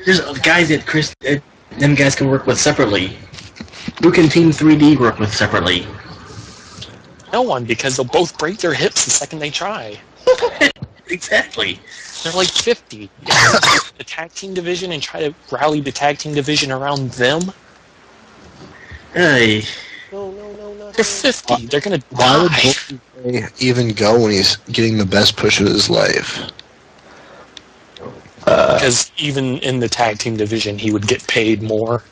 There's guys that them guys can work with separately. Who can Team 3D work with separately? No one, because they'll both break their hips the second they try. Exactly. They're like 50. The tag team division and try to rally the tag team division around them. Hey. No, They're 50. They're gonna Why would die. Bully Ray even go when he's getting the best push of his life? Because even in the tag team division, he would get paid more.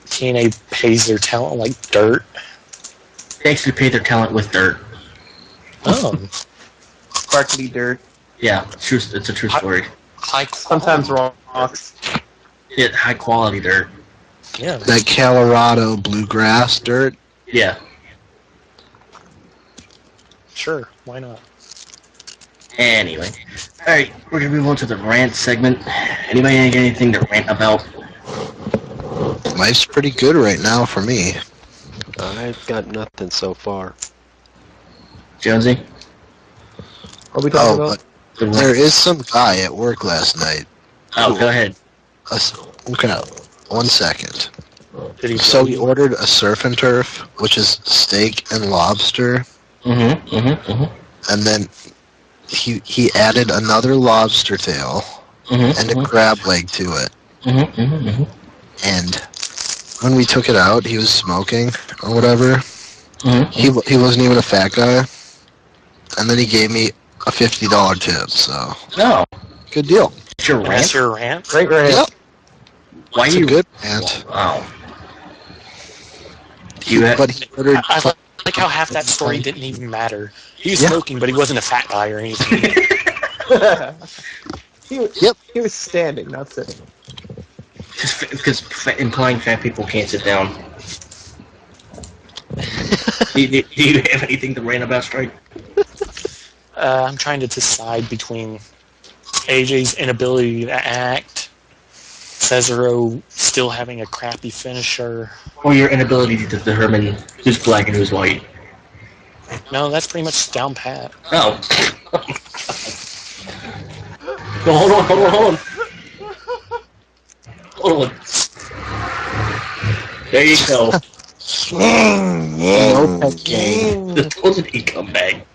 TNA pays their talent like dirt. They actually pay their talent with dirt. Oh, Sparkly dirt. Yeah, it's a true story. high quality. Sometimes rocks. Yeah, high quality dirt. Yeah. That Colorado bluegrass dirt? Yeah. Sure, why not? Anyway. Alright, we're gonna move on to the rant segment. Anybody got anything to rant about? Life's pretty good right now for me. I've got nothing so far. Jonesy? What are we talking Oh, about? but there is some guy at work last night. Oh, go ahead. Okay, 1 second. Did he So he ordered a surf and turf, which is steak and lobster, and then he added another lobster tail and a crab leg to it. And when we took it out, he was smoking or whatever. He wasn't even a fat guy, and then he gave me a $50 tip. So No. good deal. It's your That's rant? your rant? Great rant. Yep. Why It's you... a good rant. Wow. Do you have... But he ordered. I like how half that story didn't even matter. He was Yeah. smoking, but he wasn't a fat guy or anything. He was standing, not sitting. Because implying fat people can't sit down. do you have anything to rant about, Strike? I'm trying to decide between AJ's inability to act, Cesaro still having a crappy finisher. Or your inability to determine who's black and who's white? No, that's pretty much down pat. Oh. No, hold on. Hold on. There you go. Moped game. The told he come back.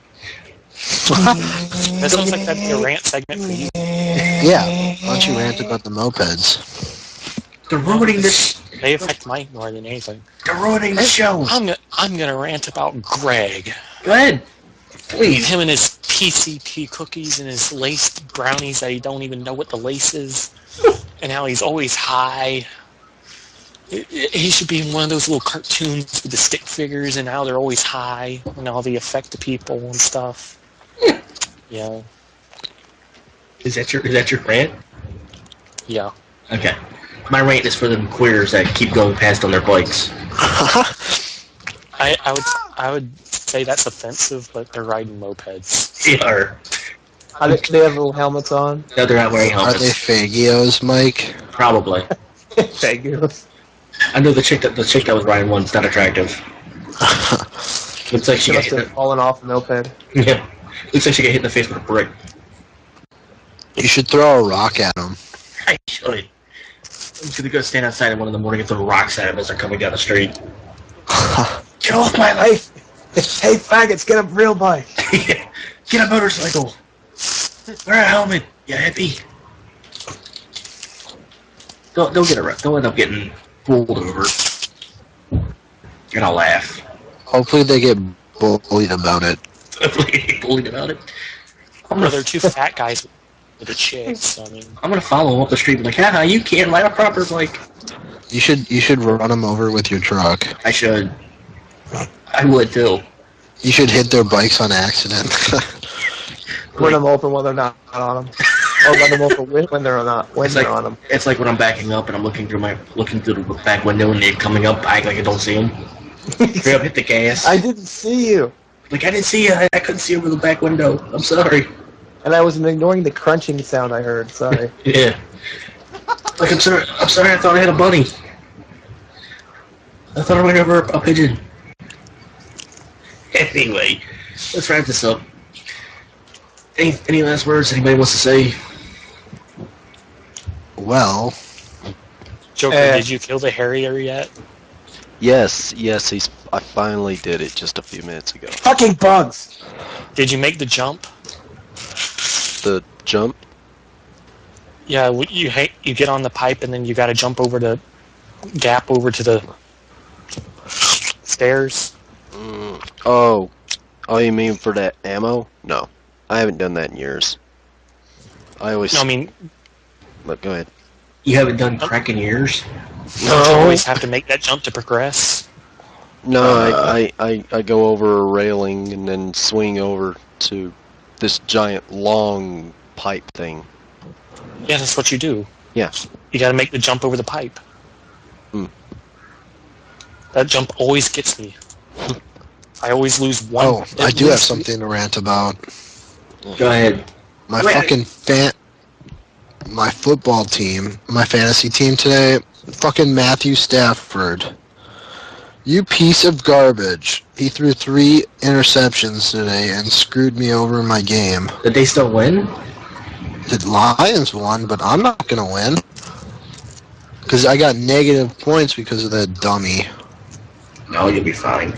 That sounds like that'd be a rant segment for you. Yeah. Why don't you rant about the mopeds? They're ruining this. They affect Mike more than anything. They're ruining the show. I'm gonna rant about Greg. Go ahead. Please. Him and his PCP cookies and his laced brownies that he don't even know what the lace is, and how he's always high. He should be in one of those little cartoons with the stick figures and how they're always high and how they affect the people and stuff. Yeah. Is that your rant? Yeah. Okay. My rant is for the queers that keep going past on their bikes. I would say that's offensive, but they're riding mopeds. They are. They have little helmets on. No, they're not wearing Are they helmets. fagios, Mike? Probably. Thank you. I know the chick that was riding one's not attractive. Looks like she She got must hit. have fallen off a moped. Yeah. Looks like she got hit in the face with a brick. You should throw a rock at him. I should. I'm just gonna go stand outside at 1 in the morning and throw rocks at him as they're coming down the street. Get off my life! Hey, faggots, get a real bike. Get a motorcycle! Wear a helmet, you hippie! Don't get a don't end up getting pulled over. You're gonna laugh. Hopefully they get bullied about it. Bullied about it. Well, they're two fat guys with a chick, so I mean... I'm gonna follow them up the street and be like, haha, you can't ride a proper bike. You should run them over with your truck. I should. I would too. You should hit their bikes on accident. Run them over when they're not on them. Or run them over when they're not. When It's they're like, on them. it's like when I'm backing up and I'm looking through the back window and they're coming up, I act like I don't see them. Straight up hit the gas. I didn't see you. Like, I didn't see you. I couldn't see over the back window. I'm sorry. And I was ignoring the crunching sound I heard. Sorry. Yeah. Like, I'm sorry. I thought I had a bunny. I thought I went over a pigeon. Anyway, let's wrap this up. Any last words anybody wants to say? Well, Joker, did you kill the Harrier yet? Yes, I finally did it just a few minutes ago. Fucking bugs! Did you make the jump? The jump? Yeah, you get on the pipe and then you gotta jump over the gap over to the stairs. Oh, you mean for that ammo? No, I haven't done that in years. I always. No, I mean... Look, go ahead. You haven't done crack in years? You always have to make that jump to progress. No, I go over a railing and then swing over to this giant long pipe thing. Yeah, that's what you do. Yeah. You gotta make the jump over the pipe. That jump always gets me. I always lose one. oh, I do have something to rant about. Go ahead. My my football team, my fantasy team today, fucking Matthew Stafford. You piece of garbage. He threw 3 interceptions today and screwed me over in my game. Did they still win? The Lions won, but I'm not going to win. Because I got negative points because of that dummy. No, you'll be fine.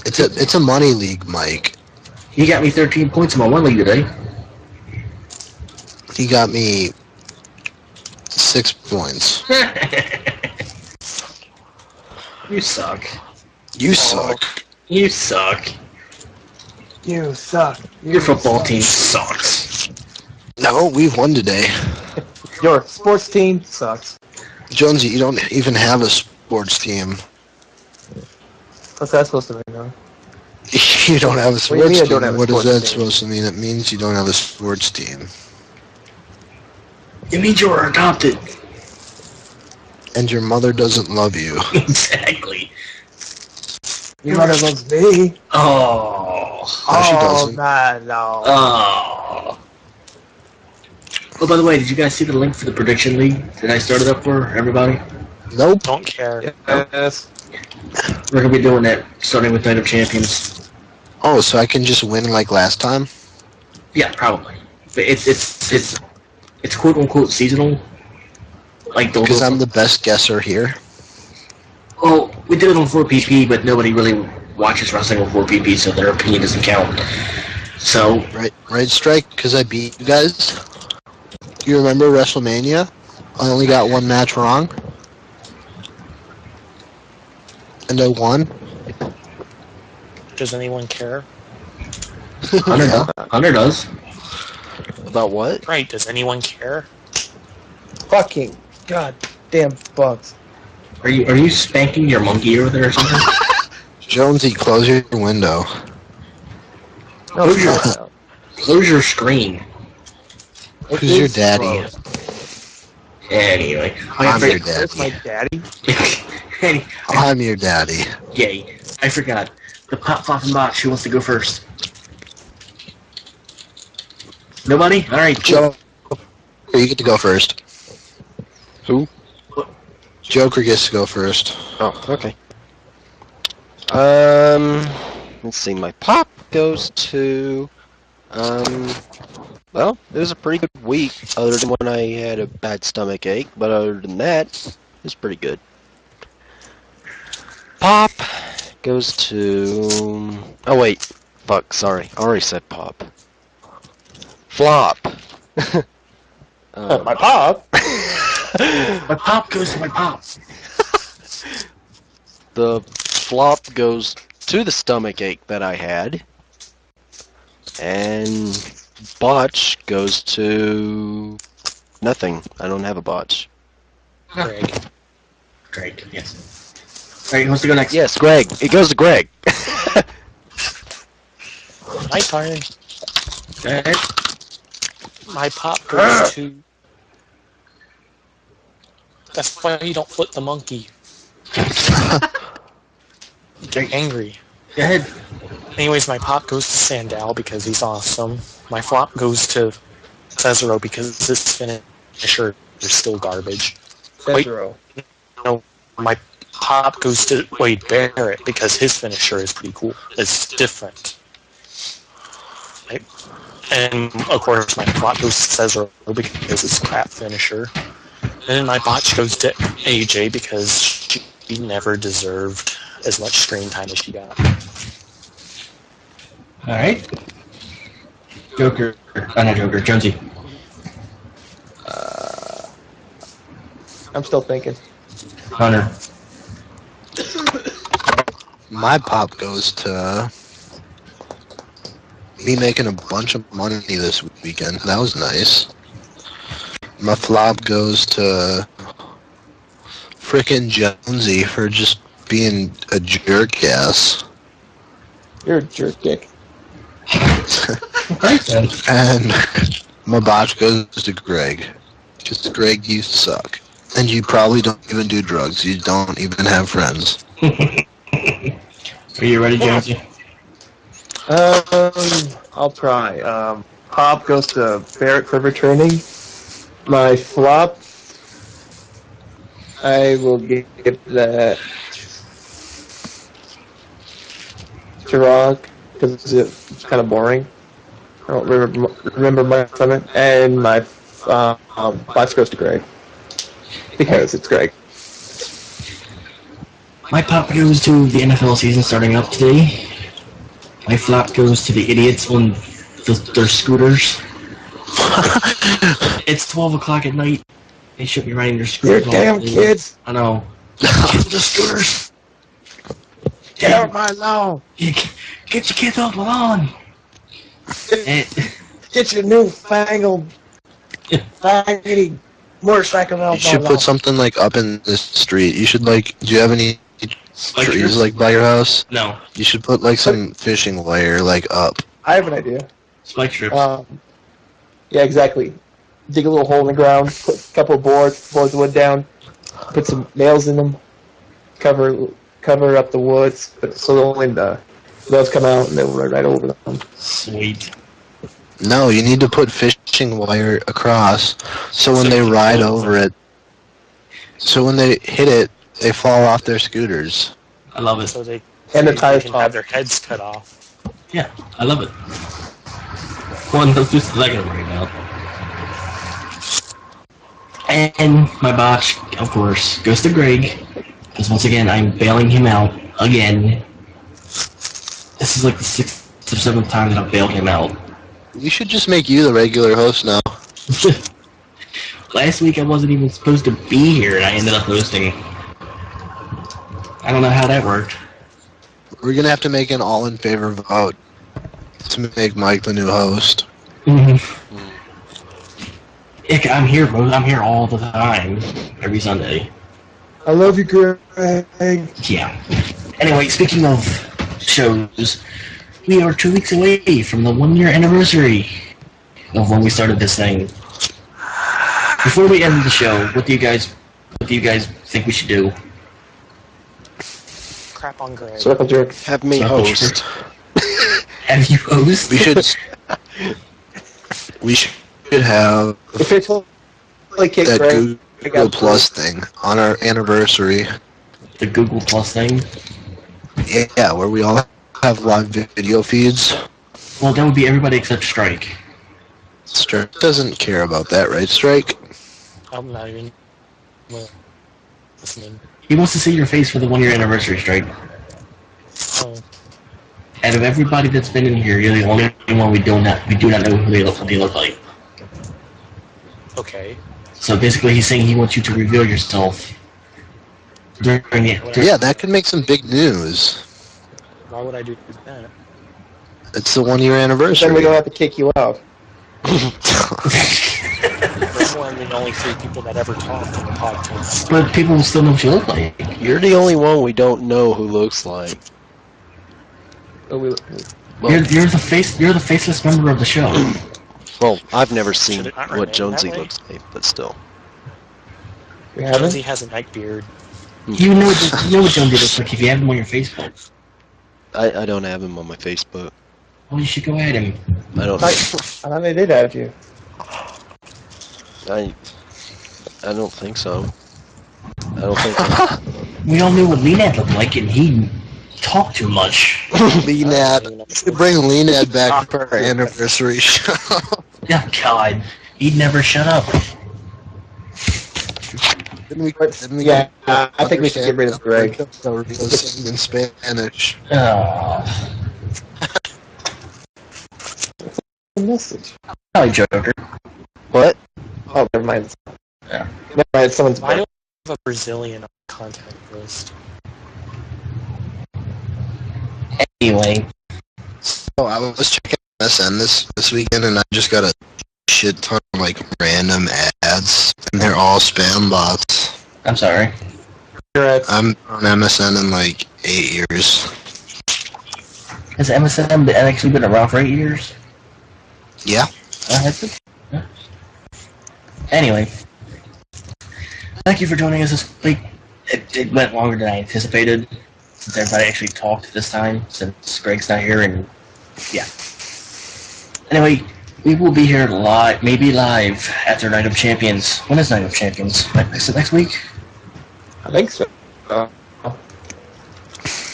It's a money league, Mike. He got me 13 points in my one league today. He got me 6 points. You suck. You suck. You suck. You suck. Your football team sucks. No, we've won today. Your sports team sucks. Jonesy, you don't even have a sports team. What's that supposed to mean, huh? You don't have a What do you mean sports I team. don't have a What is sports that team? supposed to mean? It means you don't have a sports team. It means you were adopted. And your mother doesn't love you. Exactly. Your mother loves me. Oh. No, she doesn't. Nah, no. Oh. Oh, by the way, did you guys see the link for the prediction league that I started up for everybody? Nope. Don't care. Yes. We're gonna be doing that starting with Night of Champions. Oh, so I can just win like last time? Yeah, probably. But it's quote unquote seasonal. Like those. Because I'm the best guesser here. Well, we did it on 4PP, but nobody really watches wrestling on 4PP, so their opinion doesn't count. So Right, Strike? Because I beat you guys. You remember WrestleMania? I only got 1 match wrong. And I won. Does anyone care? Hunter does. About what? Right, does anyone care? Fucking goddamn bugs. Are you spanking your monkey over there or something? Jonesy, close your window. No, Close your- it's not. Close your screen. It Who's your is daddy? closed. Anyway, I'm your That's my daddy. daddy. I'm your daddy. Yay! I forgot. The pop flopping box. Who wants to go first? Nobody? All right. Joe, you get to go first. Who? Joker gets to go first. Oh, okay. Let's see. My pop goes to. Well, it was a pretty good week, other than when I had a bad stomach ache. But other than that, it was pretty good. Pop goes to... Oh wait, fuck, sorry. I already said pop. Flop. My pop. My pop goes to my pop. The flop goes to the stomach ache that I had. And botch goes to nothing. I don't have a botch. Greg. Great, yes. Alright, who wants to go next? Yes, Greg. It goes to Greg. My turn. Go ahead. My pop goes to... That's why you don't flip the monkey. Get angry. Go ahead. Anyways, my pop goes to Sandal because he's awesome. My flop goes to Cesaro because his finisher is still garbage. Cesaro. No, my pop goes to Wade Barrett because his finisher is pretty cool. It's different. Right? And of course, my flop goes to Cesaro because it's crap finisher. And my botch goes to AJ because she never deserved as much screen time as she got. Alright. Joker. Oh, not Joker. Jonesy. I'm still thinking. Hunter. My pop goes to me making a bunch of money this weekend. That was nice. My flop goes to frickin' Jonesy for just being a jerk ass. You're a jerk dick. And my botch goes to Greg. Because Greg, you suck. And you probably don't even do drugs. You don't even have friends. Are you ready, Jonesy? I'll try. Pop goes to Barrett for returning. My flop, I will give that to Rock because it's kind of boring. I don't remember much from it. And my box goes to Greg because it's Greg. My pop goes to the NFL season starting up today. My flop goes to the idiots on their scooters. It's 12 o'clock at night. They should be riding their You're scooters. damn kids. I know. Kids with the scooters. Get out of my lawn. Get your kids off my lawn. Get your new fangled faggoty motorcycle out You should put something like up in the street. You should like. Do you have any trees like by your house? No. You should put like some fishing wire like up. I have an idea. Spike strips. Yeah, exactly. Dig a little hole in the ground, put a couple of boards of wood down, put some nails in them, cover up the woods, but so only the nails come out and they'll run right over them. Sweet. No, you need to put fishing wire across so when they ride over it, so when they hit it, they fall off their scooters. I love it. So they And the tires can pop. have their heads cut off. Yeah, I love it. One, let's just like it right now. And my botch, of course, goes to Greg. Because once again, I'm bailing him out again. This is like the 6th or 7th time that I've bailed him out. You should just make you the regular host now. Last week I wasn't even supposed to be here and I ended up hosting. I don't know how that worked. We're gonna have to make an all-in-favor vote to make Mike the new host. I'm here, bro. I'm here all the time. Every Sunday. I love you, Greg. Yeah. Anyway, speaking of shows, we are 2 weeks away from the 1-year anniversary of when we started this thing. Before we end the show, what do you guys think we should do? Crap on Greg. Circle jerk. Have me Circle host. Have you host? We should have If it's like kick that Greg, Google Plus thing on our anniversary. The Google Plus thing? Yeah, where we all have live video feeds. Well, that would be everybody except Strike. Strike doesn't care about that, right, Strike? I'm not even listening. He wants to see your face for the 1 year anniversary strike. Oh, Out of everybody that's been in here, you're the only one we do not know who they look like. okay. So basically, he's saying he wants you to reveal yourself during the. Yeah, that could make some big news. Why would I do that? It's the 1 year Then we anniversary. don't have to kick you out. We're one of the only 3 people that ever talked on the podcast. But people will still know what you look like. You're the only one we don't know who looks like. Oh, Well, You're the face. You're the faceless member of the show. well, I've never seen Should it not what remain Jonesy that way? looks like, but still. we haven't? Jonesy has a night beard. You know what Jonesy looks like if you have him on your Facebook. I don't have him on my Facebook. Well, you should go at him. I don't. I thought they did have you. I don't think so. I don't think. We all knew what Leonard looked like, and he talked too much. Leanad. Bring Leanad back for our anniversary show. Oh, God. He'd never shut up. Yeah, I think we should get rid of Greg. In Spanish. Oh. Message. Probably Joker. What? Oh, never mind. Yeah. Never mind. Someone's. Why don't we have a Brazilian on the contact list? Anyway, So I was checking MSN this weekend, and I just got a shit ton of like random ads, and they're all spam bots. I'm sorry. I'm on MSN in like 8 years. Has MSN actually been around for 8 years? Yeah. That's it. Yeah. Anyway, thank you for joining us this week. It went longer than I anticipated, since everybody actually talked this time, since Greg's not here, and yeah. Anyway, we will be here maybe live after Night of Champions. When is Night of Champions? Next week? I think so.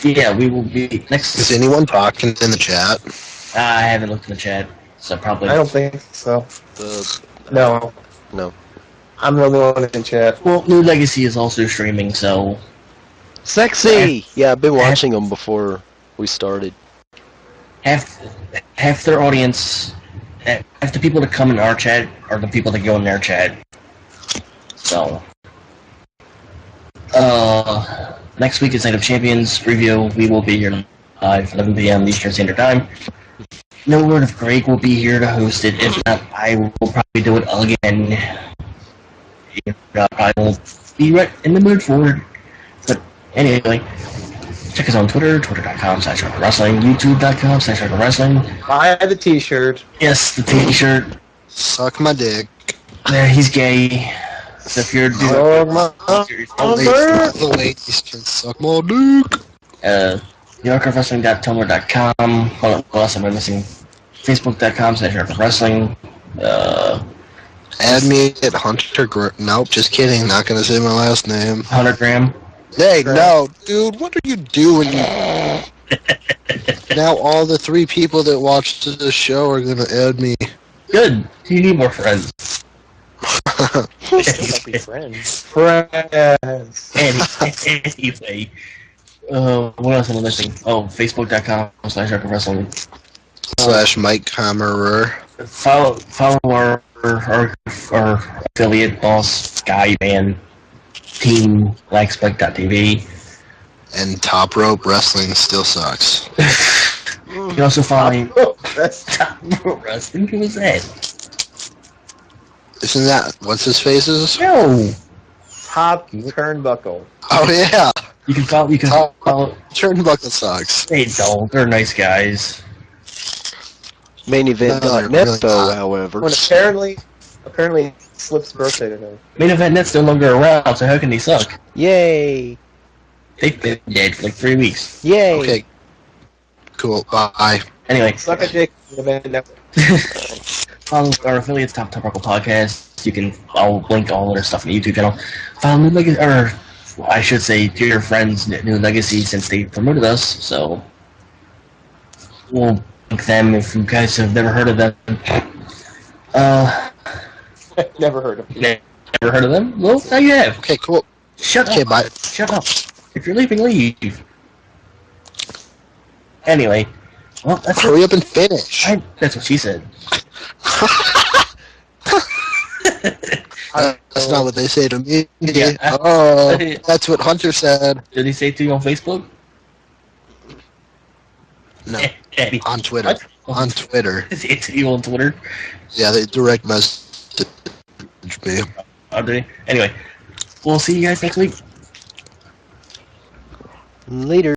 Yeah, we will be next. Is anyone talking in the chat? I haven't looked in the chat, so probably. I don't think so. No. No. I'm the only one in chat. Well, New Legacy is also streaming, so Sexy. Yeah, I've been watching them before we started. half their audience, half the people that come in our chat are the people that go in their chat. So, next week is Night of Champions review. We will be here live 11 p.m. Eastern Standard Time. No word if Greg will be here to host it. If not, I will probably do it again. I will be right in the mood for it. But anyway, check us on Twitter, twitter.com/wrestling, youtube.com/wrestling. Buy the T-shirt. Yes, the t-shirt. Suck my dick. Yeah, he's gay. So if you're Oh, my The ladies can suck my dick. NewYorkerWrestling.tumblr.com. What else am I missing? Facebook.com/wrestling. Add me at Hunter. Nope, just kidding. Not gonna say my last name. 100 gram. Hey, no, dude, what are you doing? Now all the 3 people that watched the show are gonna add me. Good. You need more friends. We still might be friends. Friends. Anyway. What else am I missing? Oh, Facebook.com/wrestling. / Mike Kammerer. Follow our affiliate boss guy man team likespike.tv. And Top Rope Wrestling still sucks. You can also find Oh, that's Top Rope Wrestling. Who was that? Isn't that what's his faces? No. Top Turnbuckle. Oh yeah, You can follow. Turnbuckle sucks. They don't. They're nice guys. Main-event.net, No, they're really though, not. however. When apparently Slip's birthday today. Main Event Net's no longer around, so how can they suck? Yay! They've been dead for like 3 weeks. Yay! Okay, cool. Bye. Anyway, Suck a dick. Network. follow our affiliates, Top Rockle Podcast. I'll link all of their stuff on the YouTube channel. Follow New Legacy, or I should say, Dear Friends, New Legacy, since they promoted us. So we'll link them if you guys have never heard of them. Never heard of him. Never heard of them? Well, now you have. Okay, cool. Shut Okay, up. bye. Shut up. If you're leaving, leave. Anyway, well, that's it. Hurry up and finish. That's what she said. That's not what they say to me. Yeah. Oh, that's what Hunter said. Did he say it to you on Facebook? No, Eddie. on Twitter. What? On Twitter. Is it to you on Twitter? Yeah, they direct message me. Anyway, we'll see you guys next week. Later.